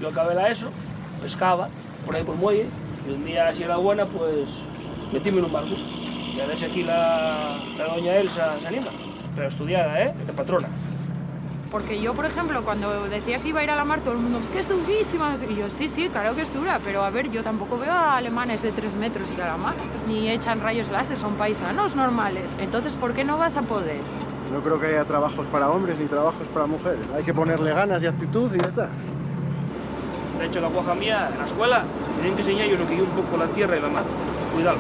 Yo acabé la ESO, pescaba por ahí por el muelle, y un día, si era buena, pues metíme en un barco. Y a ver si aquí la doña Elsa se anima. Pero estudiada, de patrona. Porque yo, por ejemplo, cuando decía que iba a ir a la mar, todo el mundo, es que es durísima, no sé qué. Y yo, sí, claro que es dura, pero a ver, yo tampoco veo a alemanes de 3 metros ir a la mar, ni echan rayos láser, son paisanos normales. Entonces, ¿por qué no vas a poder? No creo que haya trabajos para hombres ni trabajos para mujeres. Hay que ponerle ganas y actitud y ya está. De hecho, la guaja mía, en la escuela, tienen que enseñar yo lo que yo un poco la tierra y la mar. Cuidado.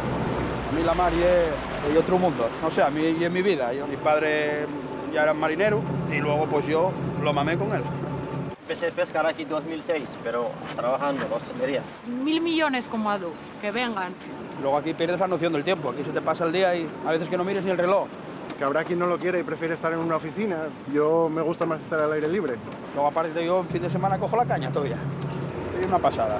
A mí la mar es otro mundo. No sé, a mí y en mi vida. Mi padre ya era marinero y luego pues yo lo mamé con él. Empecé a pescar aquí en 2006, pero trabajando en la hostelería. 1.000 millones como Adu, que vengan. Luego aquí pierdes la noción del tiempo. Aquí se te pasa el día y a veces que no mires ni el reloj. Que habrá quien no lo quiere y prefiere estar en una oficina. Yo me gusta más estar al aire libre. Luego aparte yo en fin de semana cojo la caña todavía. Es una pasada.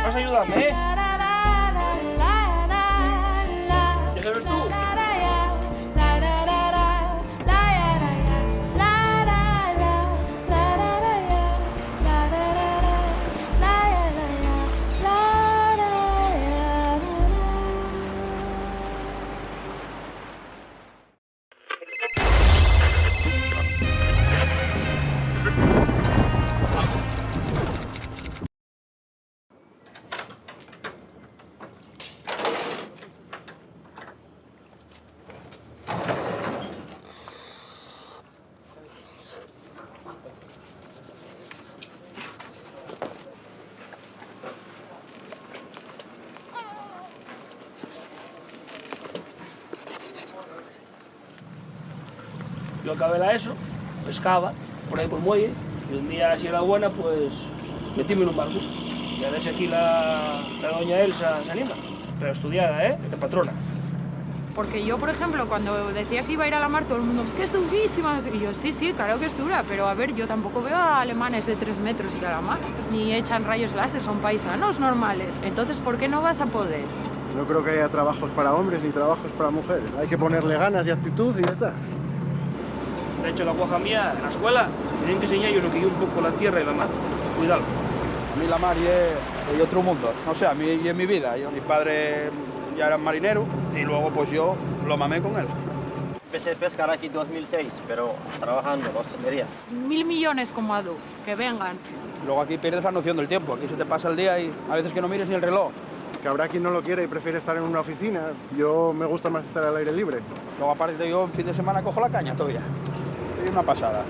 Vas a ayudarme, ¿Ya sabes tú? Yo acabé la ESO, pescaba por ahí por el muelle, y un día, si era buena, pues metíme en un barco. Y a ver si aquí la doña Elsa se anima. Pero estudiada, de patrona. Porque yo, por ejemplo, cuando decía que iba a ir a la mar, todo el mundo, es que es durísima, no sé qué. Y yo, sí, claro que es dura, pero a ver, yo tampoco veo a alemanes de 3 metros ir a la mar, ni echan rayos láser, son paisanos normales. Entonces, ¿por qué no vas a poder? No creo que haya trabajos para hombres ni trabajos para mujeres. Hay que ponerle ganas y actitud y ya está. De hecho, la guaja mía, en la escuela, tienen que enseñar yo lo que yo un poco la tierra y la mar. Cuidado. A mí la mar es otro mundo. No sé, a mí y en mi vida. Mi padre ya era marinero y luego pues yo lo mamé con él. Empecé a pescar aquí en 2006, pero trabajando en la hostelería. 1.000 millones como Adu, que vengan. Luego aquí pierdes la noción del tiempo. Aquí se te pasa el día y a veces que no mires ni el reloj. Que habrá quien no lo quiere y prefiere estar en una oficina. Yo me gusta más estar al aire libre. Luego aparte yo en fin de semana cojo la caña todavía. Es una pasada.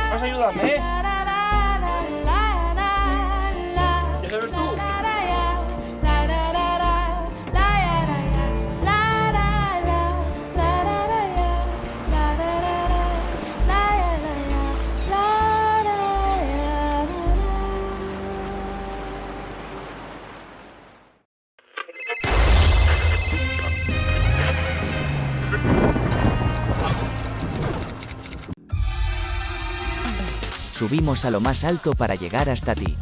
Vas a ayudarme, ¿Ya sabes tú? Subimos a lo más alto para llegar hasta ti.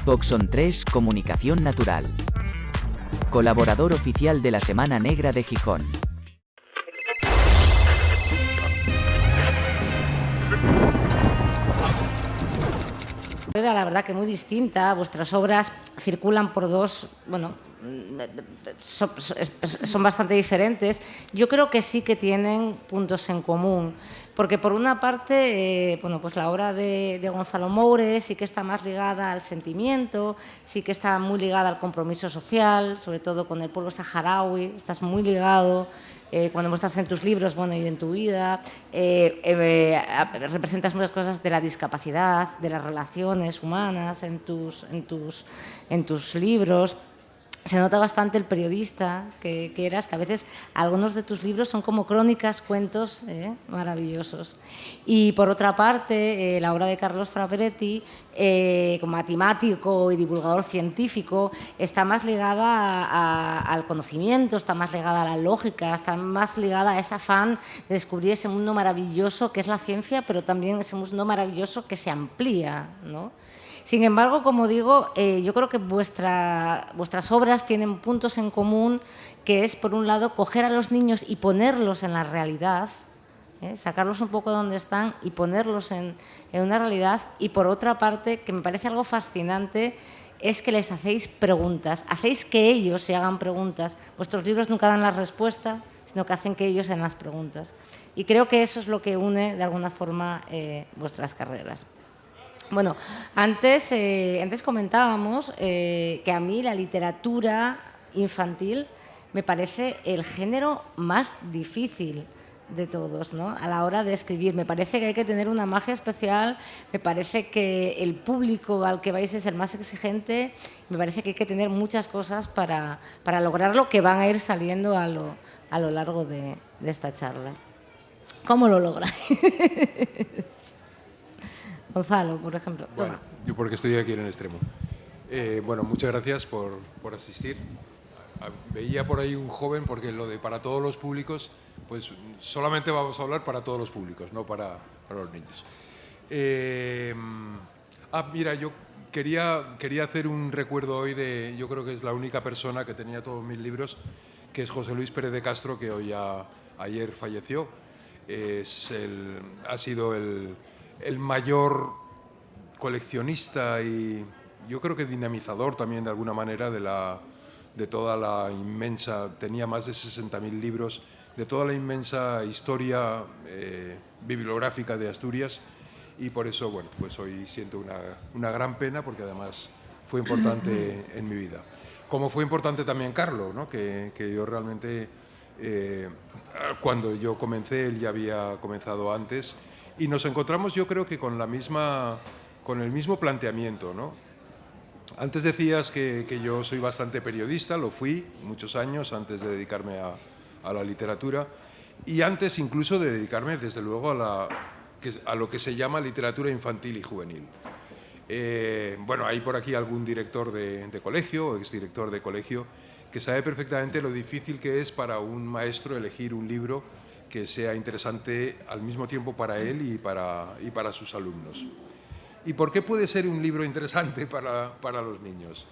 Boxon 3 Comunicación Natural. Colaborador oficial de la Semana Negra de Gijón. Era la verdad que muy distinta. Vuestras obras circulan por dos, son bastante diferentes. Yo creo que sí que tienen puntos en común, porque por una parte, bueno, pues la obra de Gonzalo Moure sí que está más ligada al sentimiento, sí que está muy ligada al compromiso social, sobre todo con el pueblo saharaui, estás muy ligado. Cuando muestras en tus libros, bueno, y en tu vida, representas muchas cosas de la discapacidad, de las relaciones humanas en tus libros. Se nota bastante el periodista que eras, que a veces algunos de tus libros son como crónicas, cuentos maravillosos. Y por otra parte, la obra de Carlos Fraberetti, como matemático y divulgador científico, está más ligada al conocimiento, está más ligada a la lógica, está más ligada a ese afán de descubrir ese mundo maravilloso que es la ciencia, pero también ese mundo maravilloso que se amplía, ¿no? Sin embargo, como digo, yo creo que vuestras obras tienen puntos en común, que es, por un lado, coger a los niños y ponerlos en la realidad, sacarlos un poco de donde están y ponerlos en una realidad. Y, por otra parte, que me parece algo fascinante, es que les hacéis preguntas, hacéis que ellos se hagan preguntas. Vuestros libros nunca dan la respuesta, sino que hacen que ellos se hagan las preguntas. Y creo que eso es lo que une, de alguna forma, vuestras carreras. Bueno, antes comentábamos que a mí la literatura infantil me parece el género más difícil de todos, ¿no? A la hora de escribir. Me parece que hay que tener una magia especial, me parece que el público al que vais es el más exigente, me parece que hay que tener muchas cosas para lograrlo, que van a ir saliendo a lo largo de esta charla. ¿Cómo lo lográis? Gonzalo, por ejemplo. Bueno, yo porque estoy aquí en el extremo. Bueno, muchas gracias por asistir. Veía por ahí un joven, porque lo de para todos los públicos, pues solamente vamos a hablar para todos los públicos, no para los niños. Mira, yo quería hacer un recuerdo hoy de, yo creo que es la única persona que tenía todos mis libros, que es José Luis Pérez de Castro, que ayer falleció. Ha sido el mayor coleccionista y yo creo que dinamizador también de alguna manera de toda la inmensa, tenía más de 60.000 libros, de toda la inmensa historia bibliográfica de Asturias, y por eso, bueno, pues hoy siento una gran pena, porque además fue importante en mi vida. Como fue importante también Carlo, ¿no? que yo realmente, cuando yo comencé, él ya había comenzado antes, y nos encontramos, yo creo que con el mismo planteamiento, ¿no? Antes decías que yo soy bastante periodista, lo fui muchos años antes de dedicarme a la literatura, y antes incluso de dedicarme, desde luego, a lo que se llama literatura infantil y juvenil. Bueno, hay por aquí algún director de colegio o exdirector de colegio que sabe perfectamente lo difícil que es para un maestro elegir un libro que sea interesante al mismo tiempo para él y para sus alumnos. ¿Y por qué puede ser un libro interesante para los niños?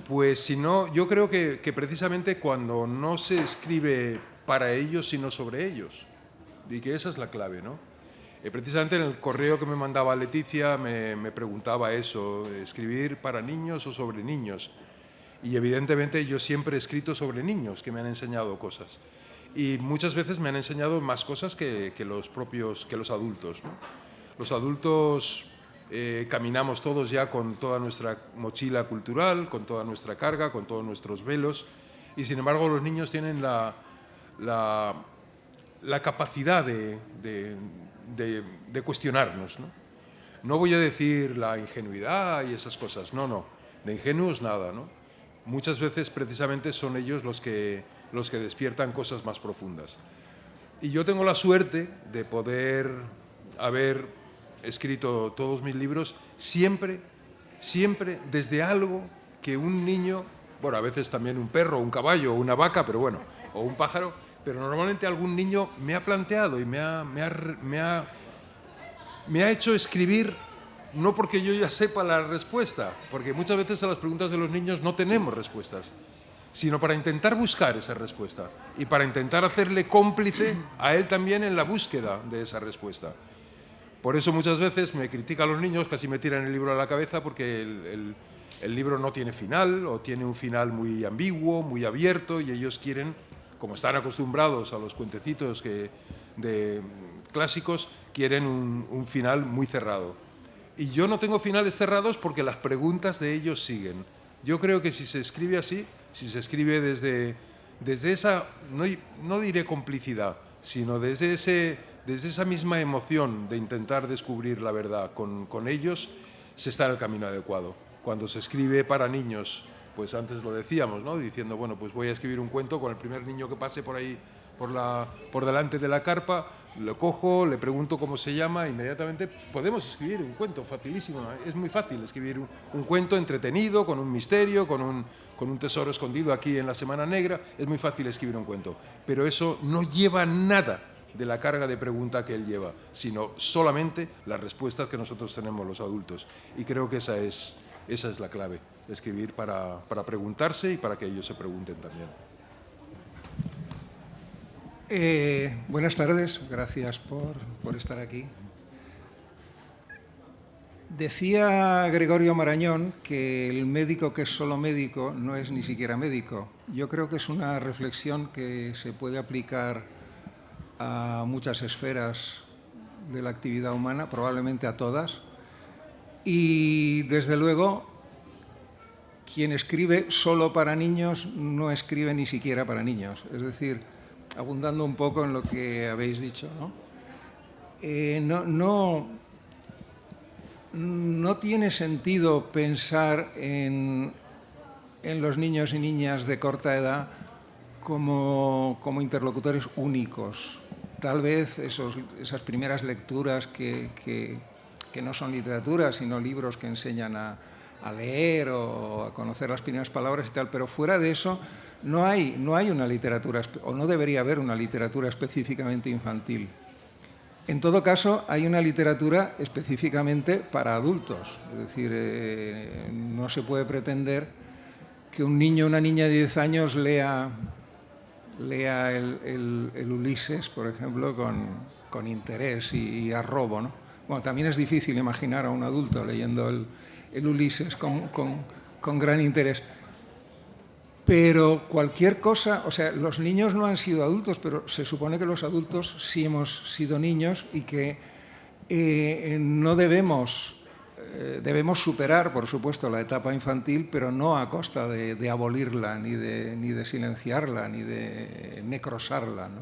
Pues si no, yo creo que precisamente cuando no se escribe para ellos, sino sobre ellos, y que esa es la clave, ¿no? Precisamente en el correo que me mandaba Leticia me preguntaba eso, escribir para niños o sobre niños. Y evidentemente yo siempre he escrito sobre niños que me han enseñado cosas. Y muchas veces me han enseñado más cosas que los adultos, ¿no? Los adultos caminamos todos ya con toda nuestra mochila cultural, con toda nuestra carga, con todos nuestros velos, y sin embargo los niños tienen la capacidad de cuestionarnos, ¿no? No voy a decir la ingenuidad y esas cosas, no, de ingenuos nada, ¿no? Muchas veces precisamente son ellos los que despiertan cosas más profundas. Y yo tengo la suerte de poder haber escrito todos mis libros siempre desde algo que un niño, bueno, a veces también un perro, un caballo, una vaca, pero bueno, o un pájaro, pero normalmente algún niño me ha planteado y me ha hecho escribir, no porque yo ya sepa la respuesta, porque muchas veces a las preguntas de los niños no tenemos respuestas, sino para intentar buscar esa respuesta y para intentar hacerle cómplice a él también en la búsqueda de esa respuesta. Por eso muchas veces me critican los niños, casi me tiran el libro a la cabeza, porque el el libro no tiene final o tiene un final muy ambiguo, muy abierto, y ellos quieren, como están acostumbrados a los cuentecitos clásicos, quieren un final muy cerrado. Y yo no tengo finales cerrados porque las preguntas de ellos siguen. Yo creo que si se escribe así, si se escribe desde esa, no diré complicidad, sino desde esa misma emoción de intentar descubrir la verdad con ellos, se está en el camino adecuado. Cuando se escribe para niños, pues antes lo decíamos, ¿no? Diciendo, bueno, pues voy a escribir un cuento con el primer niño que pase por ahí, por delante de la carpa, lo cojo, le pregunto cómo se llama, inmediatamente podemos escribir un cuento, facilísimo. Es muy fácil escribir un cuento entretenido, con un misterio, con un tesoro escondido aquí en la Semana Negra. Es muy fácil escribir un cuento, pero eso no lleva nada de la carga de pregunta que él lleva, sino solamente las respuestas que nosotros tenemos los adultos. Y creo que esa es la clave, escribir para preguntarse y para que ellos se pregunten también. Buenas tardes, gracias por estar aquí. Decía Gregorio Marañón que el médico que es solo médico no es ni siquiera médico. Yo creo que es una reflexión que se puede aplicar a muchas esferas de la actividad humana, probablemente a todas. Y, desde luego, quien escribe solo para niños no escribe ni siquiera para niños. Es decir, abundando un poco en lo que habéis dicho, ¿no? No tiene sentido pensar en los niños y niñas de corta edad como interlocutores únicos. Tal vez esas primeras lecturas que no son literatura, sino libros que enseñan a leer o a conocer las primeras palabras y tal, pero fuera de eso no hay una literatura, o no debería haber una literatura específicamente infantil. En todo caso, hay una literatura específicamente para adultos. Es decir, no se puede pretender que un niño o una niña de 10 años lea el Ulises, por ejemplo, con interés y arrobo, ¿no? Bueno, también es difícil imaginar a un adulto leyendo el Ulises con gran interés. Pero cualquier cosa, o sea, los niños no han sido adultos, pero se supone que los adultos sí hemos sido niños y que no debemos superar, por supuesto, la etapa infantil, pero no a costa de abolirla, ni de silenciarla, ni de necrosarla, ¿no?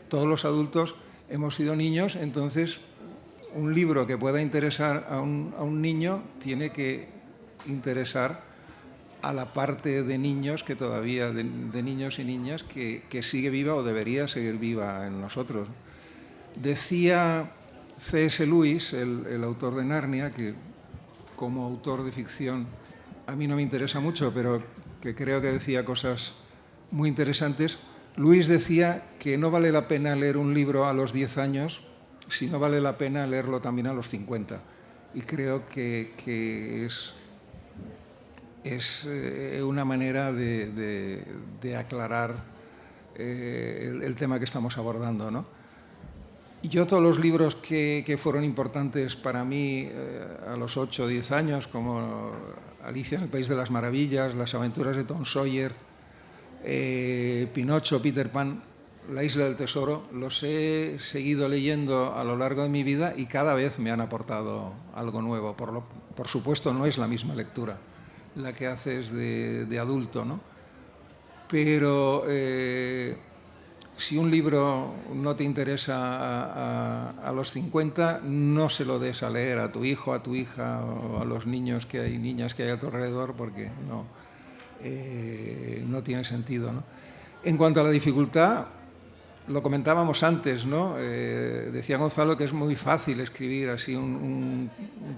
Todos los adultos hemos sido niños, entonces un libro que pueda interesar a un niño tiene que interesar a la parte de niños que todavía, de niños y niñas que sigue viva o debería seguir viva en nosotros. Decía C.S. Lewis, el autor de Narnia, que como autor de ficción a mí no me interesa mucho, pero que creo que decía cosas muy interesantes. Lewis decía que no vale la pena leer un libro a los 10 años si no vale la pena leerlo también a los 50. Y creo que es una manera de aclarar el tema que estamos abordando, ¿no? Yo todos los libros que fueron importantes para mí a los 8 o 10 años, como Alicia en el País de las Maravillas, Las aventuras de Tom Sawyer, Pinocho, Peter Pan, La isla del tesoro, los he seguido leyendo a lo largo de mi vida y cada vez me han aportado algo nuevo. Por supuesto, no es la misma lectura la que haces de adulto, ¿no? Pero si un libro no te interesa a los 50, no se lo des a leer a tu hijo, a tu hija o a los niños que hay, niñas que hay a tu alrededor, porque no tiene sentido, ¿no? En cuanto a la dificultad, lo comentábamos antes, ¿no? Decía Gonzalo que es muy fácil escribir así un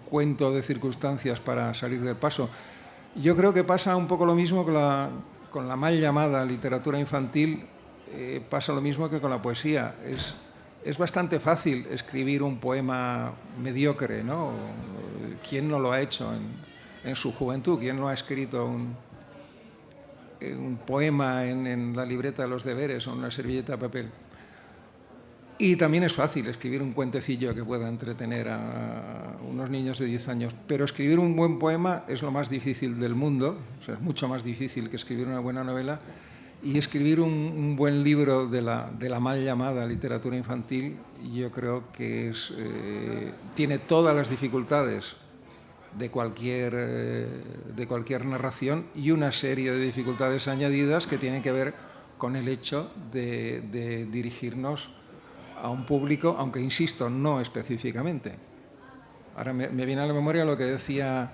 cuento de circunstancias para salir del paso. Yo creo que pasa un poco lo mismo con la mal llamada literatura infantil, pasa lo mismo que con la poesía. Es bastante fácil escribir un poema mediocre, ¿no? ¿Quién no lo ha hecho en su juventud? ¿Quién no ha escrito un poema en la libreta de los deberes o en una servilleta de papel? Y también es fácil escribir un cuentecillo que pueda entretener a unos niños de 10 años, pero escribir un buen poema es lo más difícil del mundo, o sea, es mucho más difícil que escribir una buena novela, y escribir un buen libro de la mal llamada literatura infantil, yo creo que tiene todas las dificultades de cualquier narración y una serie de dificultades añadidas que tienen que ver con el hecho de dirigirnos a un público, aunque insisto, no específicamente. Ahora me viene a la memoria lo que decía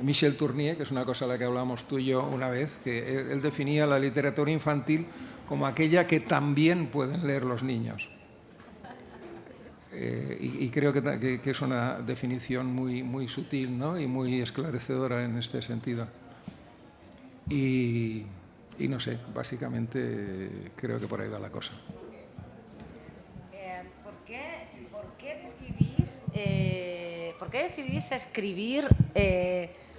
Michel Tournier, que es una cosa a la que hablamos tú y yo una vez, que él definía la literatura infantil como aquella que también pueden leer los niños. Y creo que es una definición muy sutil, ¿no? Y muy esclarecedora en este sentido. Y no sé, básicamente creo que por ahí va la cosa. ¿Por qué decidís escribir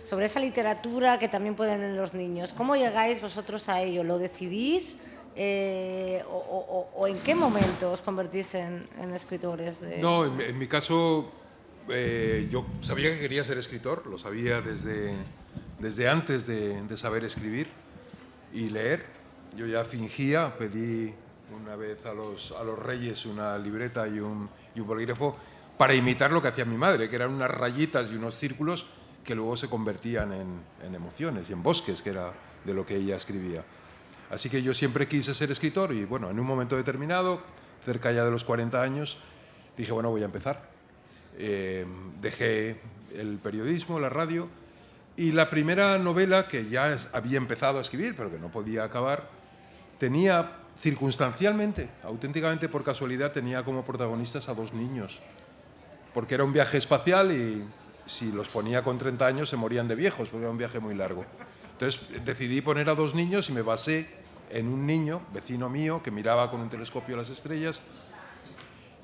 sobre esa literatura que también pueden leer los niños? ¿Cómo llegáis vosotros a ello? ¿Lo decidís o en qué momento os convertís en escritores? No, en mi caso yo sabía que quería ser escritor, lo sabía desde antes de saber escribir y leer. Yo ya fingía, pedí una vez a los reyes una libreta y un bolígrafo para imitar lo que hacía mi madre, que eran unas rayitas y unos círculos que luego se convertían en emociones y en bosques, que era de lo que ella escribía. Así que yo siempre quise ser escritor y, bueno, en un momento determinado, cerca ya de los 40 años, dije, bueno, voy a empezar. Dejé el periodismo, la radio, y la primera novela que ya había empezado a escribir, pero que no podía acabar, tenía circunstancialmente, auténticamente por casualidad, tenía como protagonistas a 2 niños, porque era un viaje espacial y si los ponía con 30 años se morían de viejos, porque era un viaje muy largo. Entonces decidí poner a 2 niños y me basé en un niño, vecino mío, que miraba con un telescopio las estrellas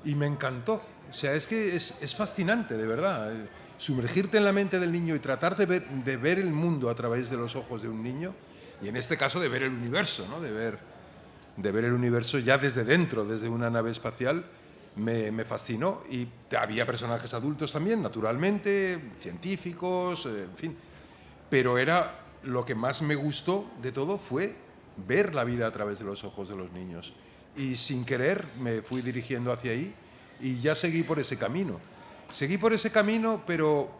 y me encantó. O sea, es que es fascinante, de verdad. Sumergirte en la mente del niño y tratar de ver el mundo a través de los ojos de un niño, y en este caso de ver el universo, ¿no? de ver el universo ya desde dentro, desde una nave espacial, me fascinó. Y había personajes adultos también, naturalmente, científicos, en fin. Pero lo que más me gustó de todo fue ver la vida a través de los ojos de los niños. Y sin querer me fui dirigiendo hacia ahí y ya seguí por ese camino. Seguí por ese camino, pero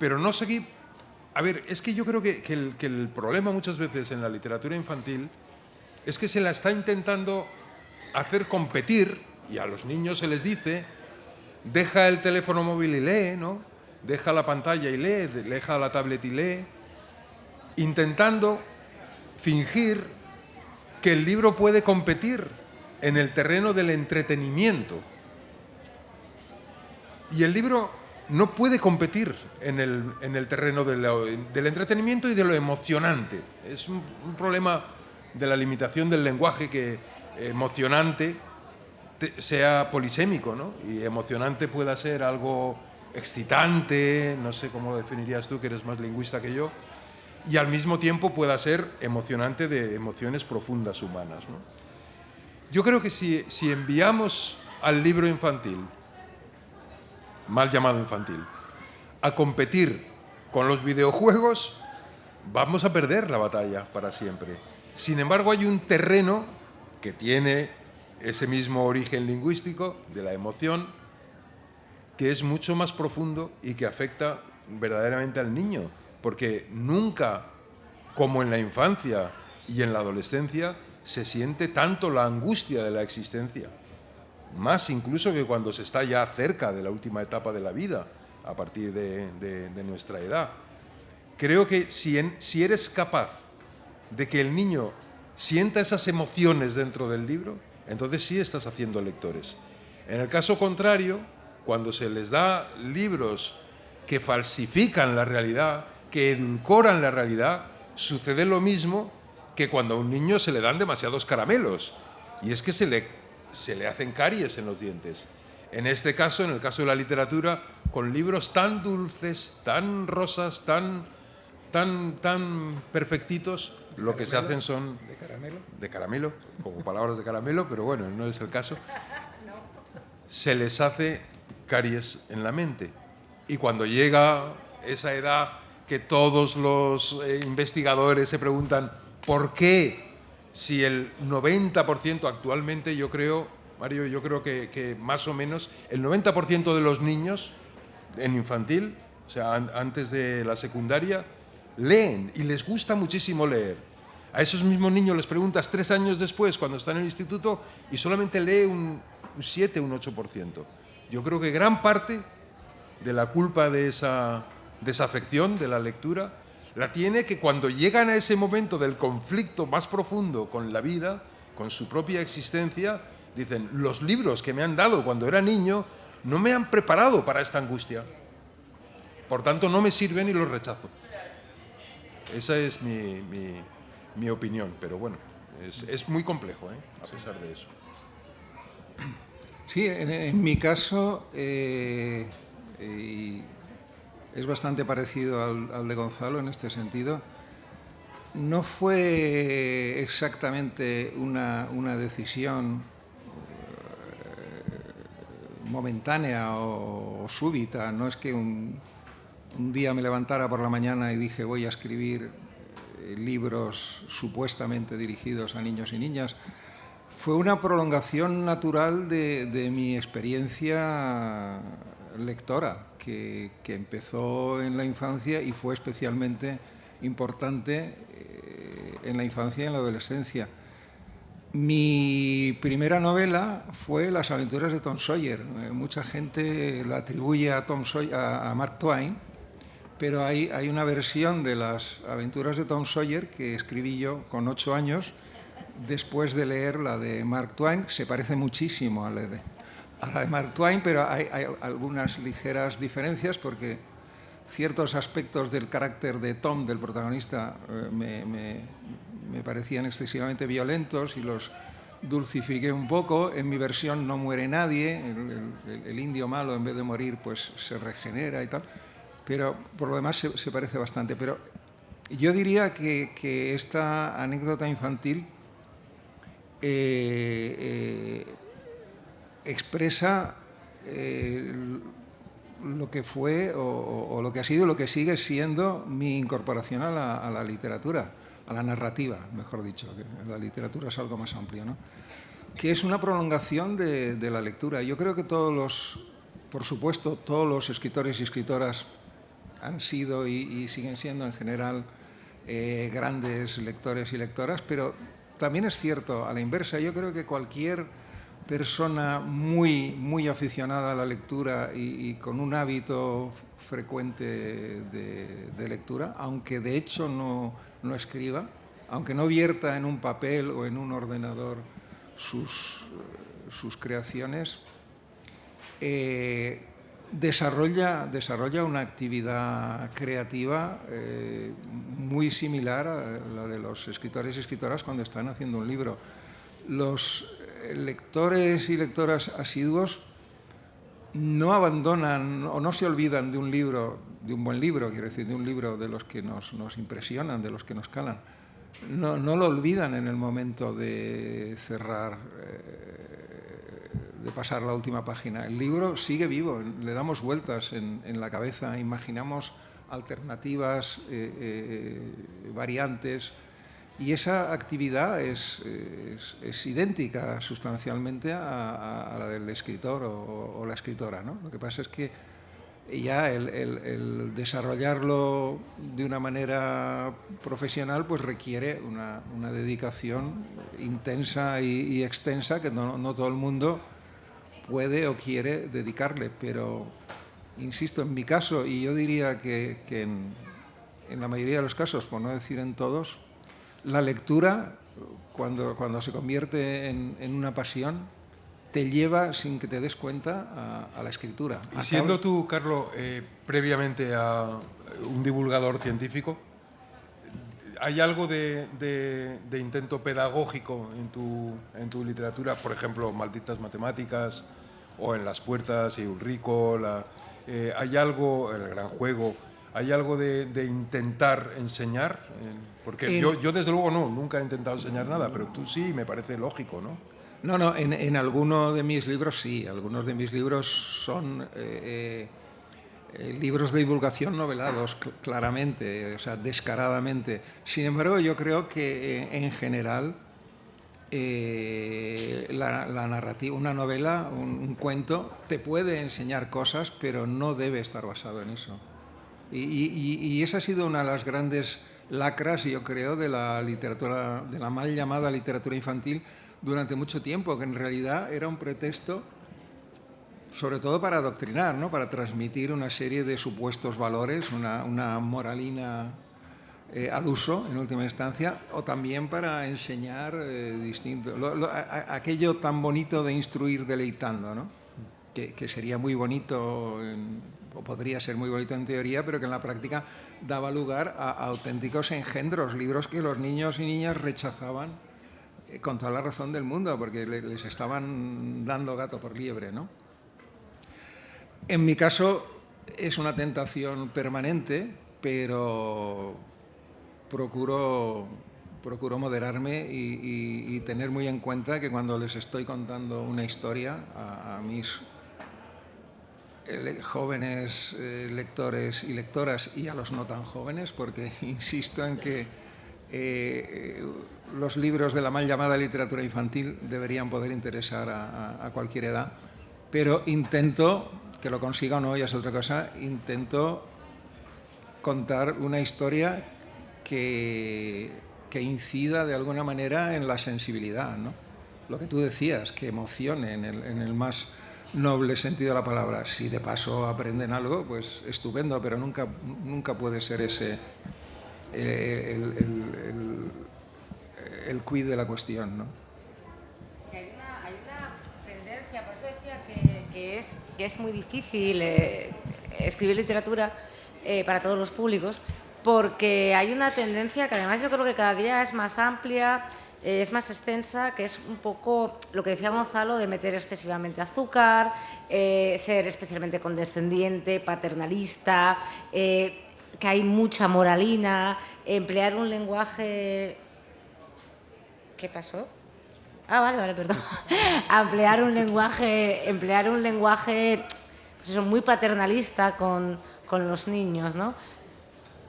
no seguí... A ver, es que yo creo que el problema muchas veces en la literatura infantil es que se la está intentando hacer competir, y a los niños se les dice, deja el teléfono móvil y lee, ¿no? Deja la pantalla y lee, deja la tablet y lee, intentando fingir que el libro puede competir en el terreno del entretenimiento. Y el libro no puede competir en el terreno del entretenimiento y de lo emocionante. Es un problema de la limitación del lenguaje, que emocionante sea polisémico, ¿no? Y emocionante pueda ser algo excitante, no sé cómo lo definirías tú, que eres más lingüista que yo, y al mismo tiempo pueda ser emocionante de emociones profundas humanas, ¿no? Yo creo que si enviamos al libro infantil, mal llamado infantil, a competir con los videojuegos, vamos a perder la batalla para siempre. Sin embargo, hay un terreno que tiene ese mismo origen lingüístico de la emoción, que es mucho más profundo y que afecta verdaderamente al niño, porque nunca, como en la infancia y en la adolescencia, se siente tanto la angustia de la existencia, más incluso que cuando se está ya cerca de la última etapa de la vida, a partir de nuestra edad. Creo que si eres capaz de que el niño sienta esas emociones dentro del libro, entonces sí estás haciendo lectores. En el caso contrario, cuando se les da libros que falsifican la realidad, que edulcoran la realidad, sucede lo mismo que cuando a un niño se le dan demasiados caramelos, y es que se le hacen caries en los dientes. En este caso, en el caso de la literatura, con libros tan dulces, tan rosas, tan perfectitos, lo que se hacen son... ¿De caramelo? De caramelo, como palabras de caramelo, pero bueno, no es el caso. se les hace caries en la mente. Y cuando llega esa edad que todos los investigadores se preguntan ¿por qué? Si el 90% actualmente, yo creo, Mario, yo creo que más o menos el 90% de los niños en infantil, o sea, antes de la secundaria, leen y les gusta muchísimo leer. A esos mismos niños les preguntas 3 años después, cuando están en el instituto, y solamente lee un 7, un 8%. Yo creo que gran parte de la culpa de esa desafección de la lectura la tiene que cuando llegan a ese momento del conflicto más profundo con la vida, con su propia existencia, dicen, los libros que me han dado cuando era niño no me han preparado para esta angustia. Por tanto, no me sirven y los rechazo. Esa es mi opinión, pero bueno, es muy complejo, a pesar de eso. Sí, en mi caso es bastante parecido al de Gonzalo en este sentido. No fue exactamente una decisión momentánea o súbita. No es que un día me levantara por la mañana y dije voy a escribir libros supuestamente dirigidos a niños y niñas. Fue una prolongación natural de mi experiencia lectora, que empezó en la infancia y fue especialmente importante en la infancia y en la adolescencia. Mi primera novela fue Las aventuras de Tom Sawyer. Mucha gente la atribuye a Mark Twain, pero hay una versión de Las aventuras de Tom Sawyer que escribí yo con 8 años, después de leer la de Mark Twain. Se parece muchísimo a la de Mark Twain, pero hay algunas ligeras diferencias porque ciertos aspectos del carácter de Tom, del protagonista, me parecían excesivamente violentos y los dulcifiqué un poco. En mi versión no muere nadie, el indio malo en vez de morir pues se regenera y tal, pero por lo demás se parece bastante. Pero yo diría que esta anécdota infantil expresa lo que fue o lo que ha sido, lo que sigue siendo mi incorporación a la literatura, a la narrativa, mejor dicho, que la literatura es algo más amplio, ¿no? Que es una prolongación de la lectura. Yo creo que por supuesto, todos los escritores y escritoras han sido y siguen siendo en general grandes lectores y lectoras, pero también es cierto, a la inversa, yo creo que cualquier persona muy aficionada a la lectura y con un hábito frecuente de lectura, aunque de hecho no escriba, aunque no vierta en un papel o en un ordenador sus creaciones, desarrolla una actividad creativa muy similar a la de los escritores y escritoras cuando están haciendo un libro. Los lectores y lectoras asiduos no abandonan o no se olvidan de un libro, de un buen libro, quiero decir, de un libro de los que nos impresionan, de los que nos calan. No lo olvidan en el momento de cerrar, de pasar la última página. El libro sigue vivo, le damos vueltas en la cabeza, imaginamos alternativas, variantes, y esa actividad es idéntica sustancialmente a la del escritor o la escritora, ¿no? Lo que pasa es que ya el desarrollarlo de una manera profesional pues requiere una dedicación intensa y extensa que no todo el mundo puede o quiere dedicarle, pero insisto, en mi caso, y yo diría que en la mayoría de los casos, por no decir en todos, la lectura, cuando se convierte en una pasión, te lleva sin que te des cuenta a la escritura. Y siendo tú, Carlos, previamente a un divulgador científico, ¿hay algo de intento pedagógico en tu literatura? Por ejemplo, Malditas Matemáticas o En las puertas y Ulrico, ¿hay algo, El gran juego, hay algo de intentar enseñar? Porque yo desde luego nunca he intentado enseñar nada, pero tú sí, me parece lógico, ¿no? No, en alguno de mis libros sí, algunos de mis libros son libros de divulgación novelados, claramente, o sea, descaradamente. Sin embargo, yo creo que en general la narrativa, una novela, un cuento, te puede enseñar cosas, pero no debe estar basado en eso. Y esa ha sido una de las grandes lacras, yo creo, de la literatura, de la mal llamada literatura infantil durante mucho tiempo, que en realidad era un pretexto sobre todo para adoctrinar, ¿no? Para transmitir una serie de supuestos valores, una moralina al uso, en última instancia, o también para enseñar aquello tan bonito de instruir deleitando, ¿no? Que sería muy bonito, o podría ser muy bonito en teoría, pero que en la práctica daba lugar a auténticos engendros, libros que los niños y niñas rechazaban con toda la razón del mundo, porque les estaban dando gato por liebre, ¿no? En mi caso es una tentación permanente, pero procuro moderarme y tener muy en cuenta que cuando les estoy contando una historia a mis jóvenes lectores y lectoras y a los no tan jóvenes, porque insisto en que los libros de la mal llamada literatura infantil deberían poder interesar a cualquier edad, pero intento, que lo consiga o no ya es otra cosa, intento contar una historia que incida de alguna manera en la sensibilidad, ¿no? Lo que tú decías, que emocione en el más noble sentido de la palabra. Si de paso aprenden algo, pues estupendo, pero nunca puede ser ese el quid de la cuestión, ¿no? Hay una tendencia, por eso decía que es muy difícil escribir literatura para todos los públicos, porque hay una tendencia que además yo creo que cada día es más amplia, es más extensa, que es un poco lo que decía Gonzalo, de meter excesivamente azúcar, ser especialmente condescendiente, paternalista, que hay mucha moralina, emplear un lenguaje... ¿Qué pasó? Ah, vale, perdón. emplear un lenguaje pues eso, muy paternalista con los niños, ¿no?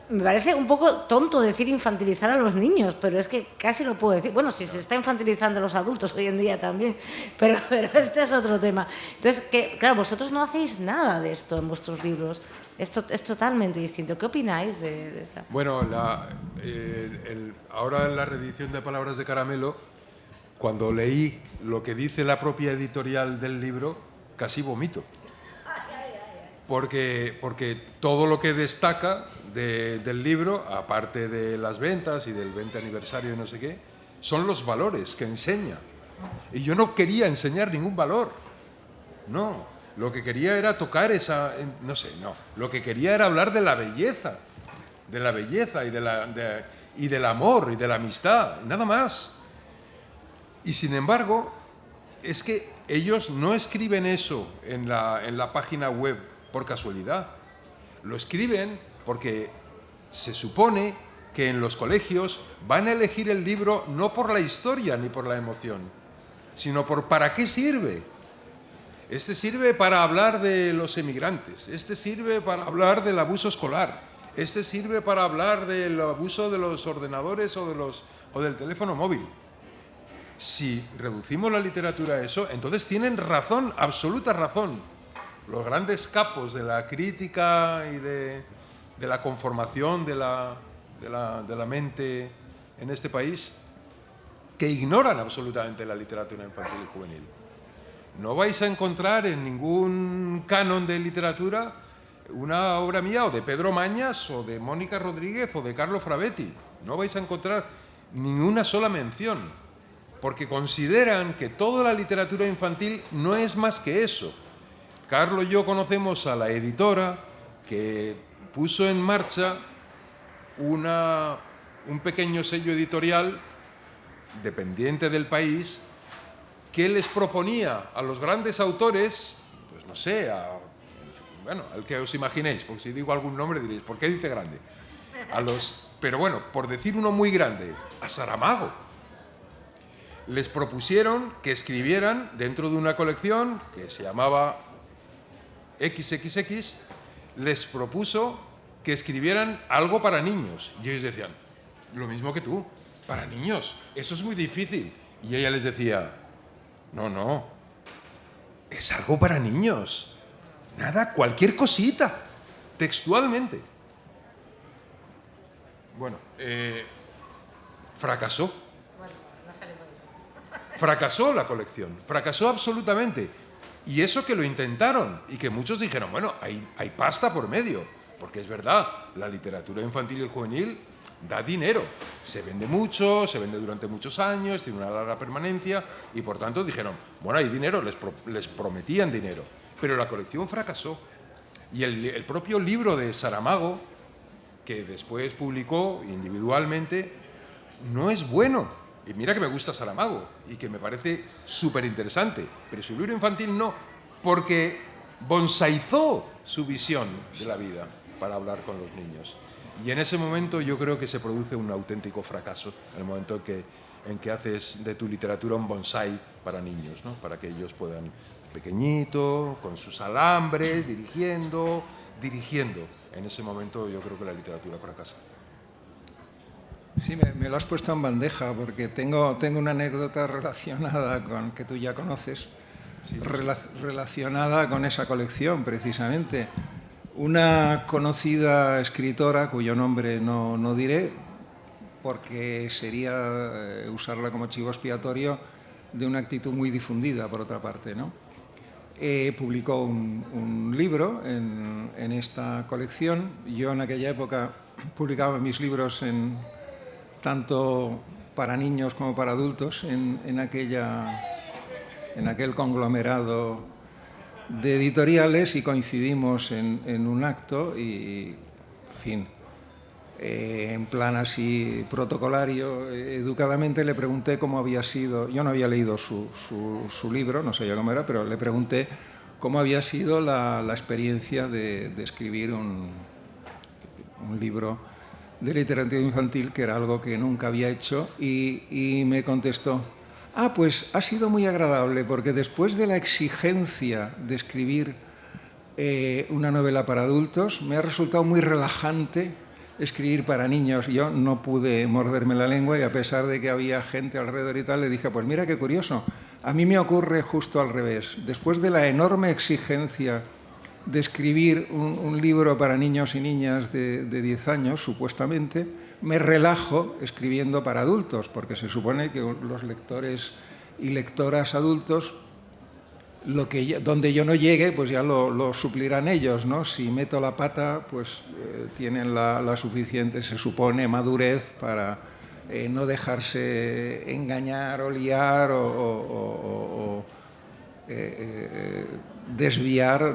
Me parece un poco tonto decir infantilizar a los niños, pero es que casi lo puedo decir. Bueno, si se está infantilizando a los adultos hoy en día también, pero este es otro tema. Entonces, claro, vosotros no hacéis nada de esto en vuestros libros. Esto es totalmente distinto. ¿Qué opináis de esta? Bueno, ahora en la reedición de Palabras de Caramelo, cuando leí lo que dice la propia editorial del libro, casi vomito. Porque todo lo que destaca del libro, aparte de las ventas y del 20 aniversario y no sé qué, son los valores que enseña. Y yo no quería enseñar ningún valor. No. Lo que quería era tocar lo que quería era hablar de la belleza y del amor y de la amistad, nada más. Y sin embargo, es que ellos no escriben eso en la página web por casualidad. Lo escriben porque se supone que en los colegios van a elegir el libro no por la historia ni por la emoción, sino por ¿para qué sirve? Este sirve para hablar de los emigrantes, este sirve para hablar del abuso escolar, este sirve para hablar del abuso de los ordenadores o del teléfono móvil. Si reducimos la literatura a eso, entonces tienen razón, absoluta razón, los grandes capos de la crítica y de la conformación de la mente en este país, que ignoran absolutamente la literatura infantil y juvenil. No vais a encontrar en ningún canon de literatura una obra mía o de Pedro Mañas o de Mónica Rodríguez o de Carlo Frabetti. No vais a encontrar ni una sola mención, porque consideran que toda la literatura infantil no es más que eso. Carlo y yo conocemos a la editora que puso en marcha un pequeño sello editorial dependiente del país que les proponía a los grandes autores, pues no sé, al que os imaginéis, porque si digo algún nombre diréis, ¿por qué dice grande? Pero bueno, por decir uno muy grande, a Saramago. les propusieron que escribieran dentro de una colección que se llamaba XXX, les propuso que escribieran algo para niños. Y ellos decían, lo mismo que tú, para niños, eso es muy difícil. Y ella les decía, no, es algo para niños. Nada, cualquier cosita, textualmente. Bueno, fracasó. Fracasó la colección, fracasó absolutamente. Y eso que lo intentaron y que muchos dijeron, bueno, hay pasta por medio, porque es verdad, la literatura infantil y juvenil da dinero, se vende mucho, se vende durante muchos años, tiene una larga permanencia y por tanto dijeron, bueno, hay dinero, les prometían dinero, pero la colección fracasó. Y el propio libro de Saramago, que después publicó individualmente, no es bueno. Y mira que me gusta Saramago y que me parece súper interesante, pero su libro infantil no, porque bonsaizó su visión de la vida para hablar con los niños. Y en ese momento yo creo que se produce un auténtico fracaso, en el momento en que haces de tu literatura un bonsái para niños, ¿no? Para que ellos puedan, pequeñito, con sus alambres, dirigiendo. En ese momento yo creo que la literatura fracasa. Sí, me lo has puesto en bandeja porque tengo una anécdota relacionada con que tú ya conoces, sí. Relacionada con esa colección, precisamente. Una conocida escritora, cuyo nombre no diré, porque sería usarla como chivo expiatorio de una actitud muy difundida, por otra parte, ¿no? Publicó un libro en esta colección. Yo en aquella época publicaba mis libros tanto para niños como para adultos en aquel conglomerado de editoriales y coincidimos en un acto y, en fin, en plan así protocolario, educadamente le pregunté cómo había sido, yo no había leído su libro, no sabía cómo era, pero le pregunté cómo había sido la experiencia de escribir un libro de literatura infantil, que era algo que nunca había hecho, y me contestó, pues ha sido muy agradable, porque después de la exigencia de escribir una novela para adultos, me ha resultado muy relajante escribir para niños. Yo no pude morderme la lengua y a pesar de que había gente alrededor y tal, le dije, pues mira qué curioso, a mí me ocurre justo al revés. Después de la enorme exigencia de escribir un libro para niños y niñas de 10 años, supuestamente, me relajo escribiendo para adultos, porque se supone que los lectores y lectoras adultos, donde yo no llegue, pues ya lo suplirán ellos, ¿no? Si meto la pata, pues tienen la suficiente, se supone, madurez para no dejarse engañar o liar o desviar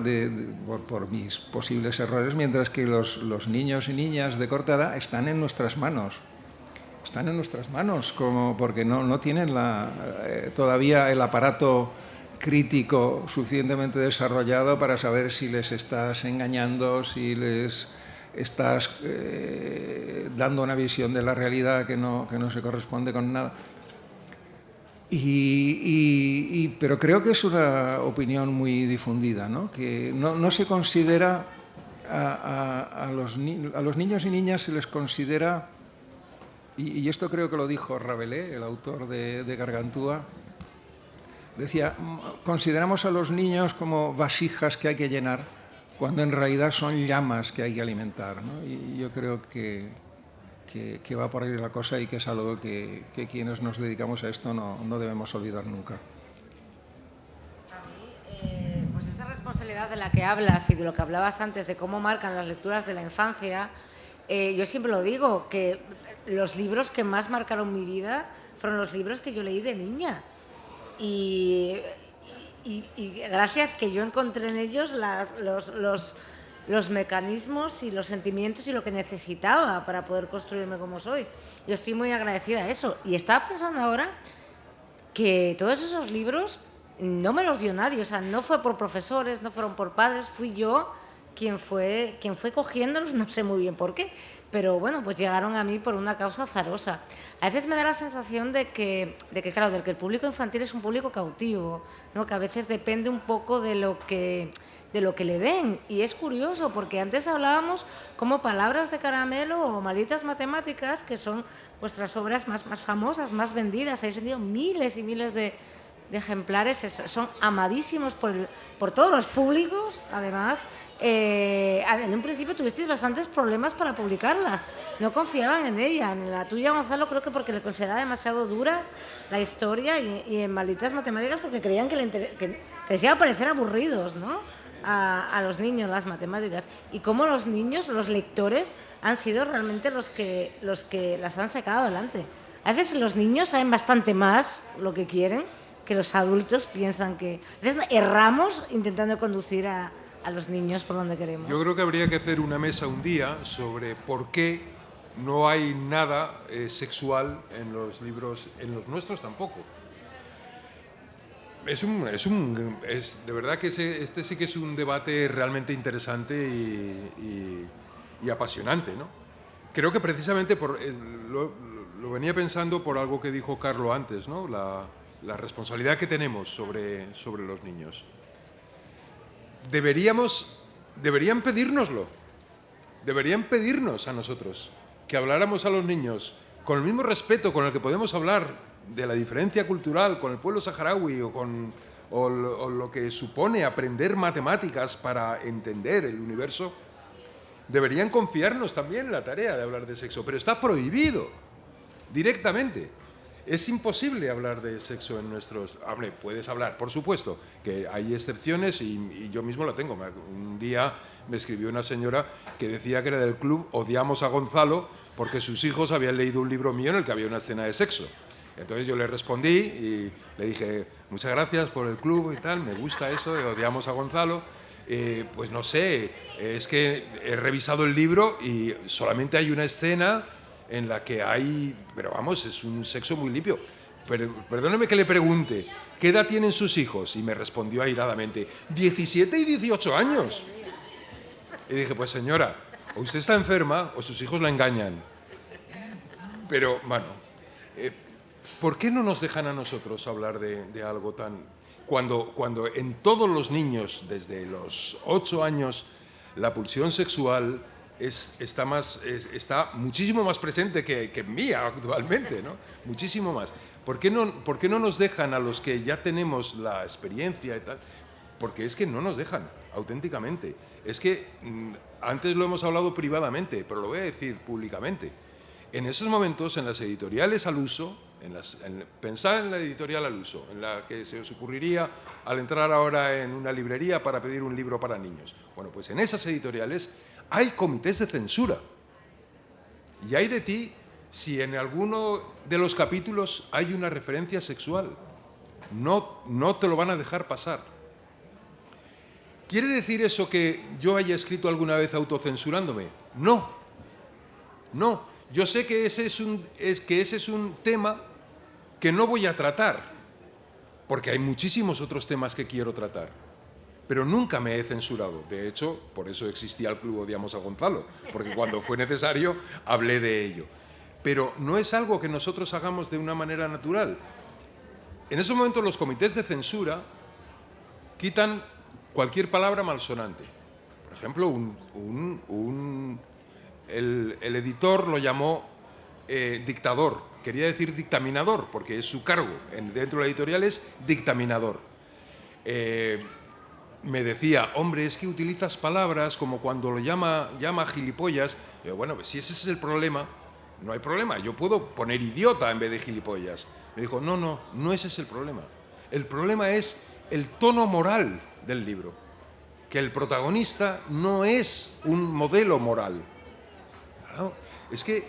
por mis posibles errores, mientras que los niños y niñas de corta edad están en nuestras manos. Están en nuestras manos, porque no tienen todavía el aparato crítico suficientemente desarrollado para saber si les estás engañando, si les estás dando una visión de la realidad que no se corresponde con nada. Pero creo que es una opinión muy difundida, ¿no? Que no se considera a los niños y niñas se les considera, y esto creo que lo dijo Rabelais, el autor de Gargantúa, decía, consideramos a los niños como vasijas que hay que llenar, cuando en realidad son llamas que hay que alimentar, ¿no? Y yo creo que va por ahí la cosa y que es algo que quienes nos dedicamos a esto no debemos olvidar nunca. A mí, pues esa responsabilidad de la que hablas y de lo que hablabas antes, de cómo marcan las lecturas de la infancia, yo siempre lo digo, que los libros que más marcaron mi vida fueron los libros que yo leí de niña. Y gracias que yo encontré en ellos los mecanismos y los sentimientos y lo que necesitaba para poder construirme como soy. Yo estoy muy agradecida a eso. Y estaba pensando ahora que todos esos libros no me los dio nadie. O sea, no fue por profesores, no fueron por padres, fui yo quien fue cogiéndolos, no sé muy bien por qué, pero bueno, pues llegaron a mí por una causa azarosa. A veces me da la sensación de que claro, de que el público infantil es un público cautivo, ¿no? Que a veces depende un poco de lo que le den. Y es curioso, porque antes hablábamos como Palabras de caramelo o Malditas matemáticas, que son vuestras obras más famosas, más vendidas. Habéis vendido miles y miles de ejemplares, son amadísimos por todos los públicos, además. En un principio tuvisteis bastantes problemas para publicarlas, no confiaban en ella. En la tuya, Gonzalo, creo que porque le consideraba demasiado dura la historia, y en Malditas matemáticas porque creían que les iba a parecer aburridos, ¿no? A los niños las matemáticas, y cómo los niños, los lectores, han sido realmente los que las han sacado adelante. A veces los niños saben bastante más lo que quieren que los adultos piensan que... A veces erramos intentando conducir a los niños por donde queremos. Yo creo que habría que hacer una mesa un día sobre por qué no hay nada sexual en los libros, en los nuestros tampoco. De verdad que este sí que es un debate realmente interesante y apasionante, ¿no? Creo que precisamente lo venía pensando por algo que dijo Carlo antes, ¿no? La responsabilidad que tenemos sobre los niños. Deberían pedírnoslo, deberían pedirnos a nosotros que habláramos a los niños con el mismo respeto con el que podemos hablar de la diferencia cultural con el pueblo saharaui o lo que supone aprender matemáticas para entender el universo. Deberían confiarnos también en la tarea de hablar de sexo, pero está prohibido directamente. Es imposible hablar de sexo en nuestros... Hombre, puedes hablar, por supuesto, que hay excepciones y yo mismo lo tengo. Un día me escribió una señora que decía que era del club Odiamos a Gonzalo porque sus hijos habían leído un libro mío en el que había una escena de sexo. Entonces yo le respondí y le dije, muchas gracias por el club y tal, me gusta eso de Odiamos a Gonzalo. Pues no sé, es que he revisado el libro y solamente hay una escena en la que hay, pero vamos, es un sexo muy limpio. Pero, perdóneme que le pregunte, ¿qué edad tienen sus hijos? Y me respondió airadamente, 17 y 18 años. Y dije, pues señora, o usted está enferma o sus hijos la engañan. Pero, bueno, ¿por qué no nos dejan a nosotros hablar de algo tan... Cuando en todos los niños, desde los 8 años, la pulsión sexual está muchísimo más presente que mía actualmente, ¿no? Muchísimo más. ¿Por qué no nos dejan a los que ya tenemos la experiencia y tal? Porque es que no nos dejan, auténticamente. Es que antes lo hemos hablado privadamente, pero lo voy a decir públicamente. En esos momentos, en las editoriales al uso, pensad en la editorial al uso, en la que se os ocurriría al entrar ahora en una librería para pedir un libro para niños. Bueno, pues en esas editoriales hay comités de censura. Y hay de ti si en alguno de los capítulos hay una referencia sexual. No te lo van a dejar pasar. ¿Quiere decir eso que yo haya escrito alguna vez autocensurándome? No. Yo sé que ese es un tema que no voy a tratar, porque hay muchísimos otros temas que quiero tratar. Pero nunca me he censurado. De hecho, por eso existía el Club Odiamos a Gonzalo, porque cuando fue necesario hablé de ello. Pero no es algo que nosotros hagamos de una manera natural. En esos momentos los comités de censura quitan cualquier palabra malsonante. Por ejemplo, el editor lo llamó dictador. Quería decir dictaminador, porque es su cargo. Dentro de la editorial es dictaminador. Me decía, hombre, es que utilizas palabras como cuando lo llama gilipollas. Y yo, bueno, pues si ese es el problema, no hay problema. Yo puedo poner idiota en vez de gilipollas. Me dijo, no ese es el problema. El problema es el tono moral del libro. Que el protagonista no es un modelo moral. Claro, es que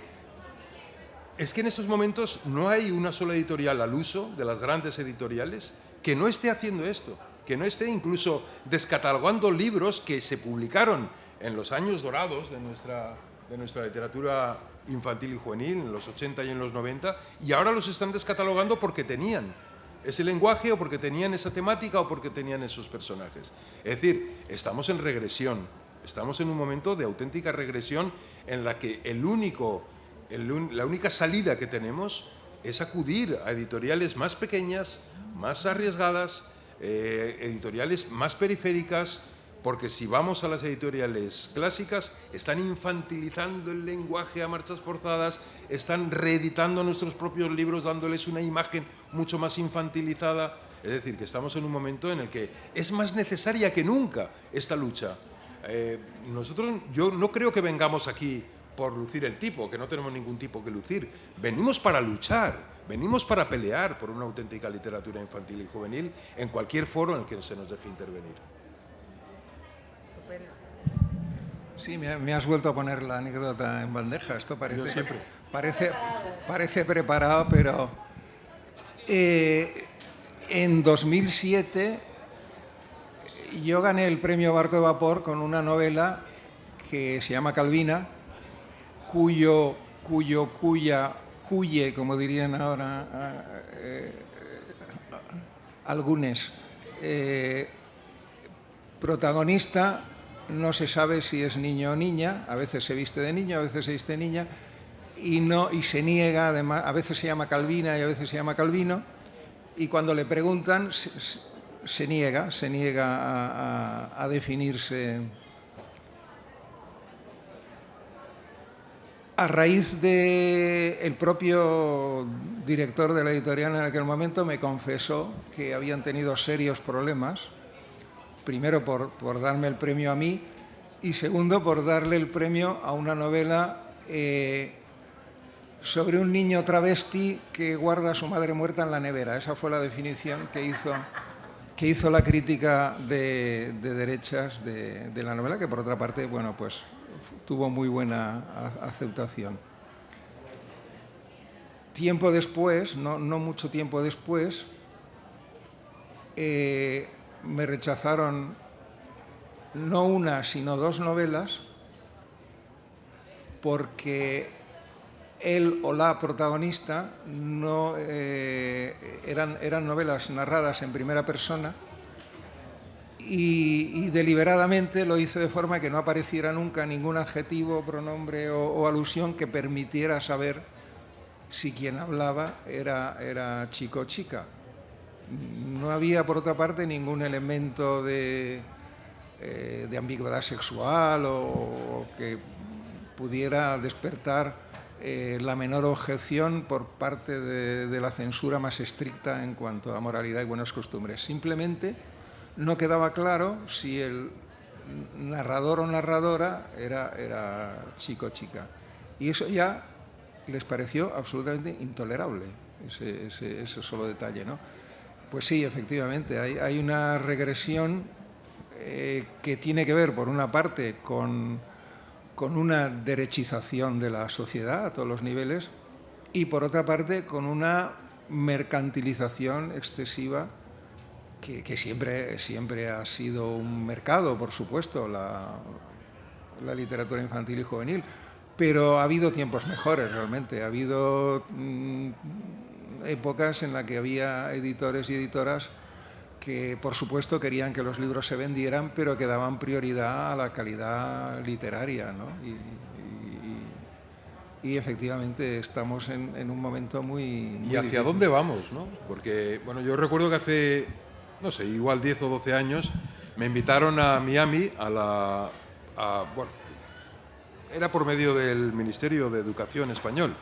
en estos momentos no hay una sola editorial al uso de las grandes editoriales que no esté haciendo esto. Que no esté incluso descatalogando libros que se publicaron en los años dorados de nuestra literatura infantil y juvenil, en los 80 y en los 90, y ahora los están descatalogando porque tenían ese lenguaje o porque tenían esa temática o porque tenían esos personajes. Es decir, estamos en regresión, estamos en un momento de auténtica regresión en la que la única salida que tenemos es acudir a editoriales más pequeñas, más arriesgadas, editoriales más periféricas, porque si vamos a las editoriales clásicas, están infantilizando el lenguaje a marchas forzadas, están reeditando nuestros propios libros, dándoles una imagen mucho más infantilizada. Es decir, que estamos en un momento en el que es más necesaria que nunca esta lucha. Yo no creo que vengamos aquí por lucir el tipo, que no tenemos ningún tipo que lucir. Venimos para luchar, venimos para pelear por una auténtica literatura infantil y juvenil en cualquier foro en el que se nos deje intervenir. Sí, me has vuelto a poner la anécdota en bandeja. Esto Yo siempre. parece preparado, pero en 2007 yo gané el premio Barco de Vapor con una novela que se llama Calvina, cuye, como dirían ahora algunos, protagonista. No se sabe si es niño o niña, a veces se viste de niño, a veces se viste de niña, y se niega, además, a veces se llama Calvina y a veces se llama Calvino, y cuando le preguntan se niega a definirse. A raíz del propio director de la editorial en aquel momento me confesó que habían tenido serios problemas. Primero por darme el premio a mí y segundo por darle el premio a una novela sobre un niño travesti que guarda a su madre muerta en la nevera. Esa fue la definición que hizo la crítica de derechas de la novela, que por otra parte, bueno, pues tuvo muy buena aceptación. Tiempo después, no mucho tiempo después, me rechazaron no una, sino 2 novelas porque él o la protagonista no eran novelas narradas en primera persona y deliberadamente lo hice de forma que no apareciera nunca ningún adjetivo, pronombre o alusión que permitiera saber si quien hablaba era chico o chica. No había, por otra parte, ningún elemento de ambigüedad sexual o que pudiera despertar la menor objeción por parte de la censura más estricta en cuanto a moralidad y buenas costumbres. Simplemente no quedaba claro si el narrador o narradora era chico o chica. Y eso ya les pareció absolutamente intolerable, ese solo detalle, ¿no? Pues sí, efectivamente, hay una regresión que tiene que ver, por una parte, con una derechización de la sociedad a todos los niveles y, por otra parte, con una mercantilización excesiva que siempre ha sido un mercado, por supuesto, la literatura infantil y juvenil, pero ha habido tiempos mejores realmente, ha habido épocas en las que había editores y editoras que, por supuesto, querían que los libros se vendieran, pero que daban prioridad a la calidad literaria, ¿no? Y efectivamente estamos en un momento muy ¿Y hacia difícil. dónde vamos, no? Porque, bueno, yo recuerdo que hace, no sé, igual 10 o 12 años, me invitaron a Miami bueno, era por medio del Ministerio de Educación español,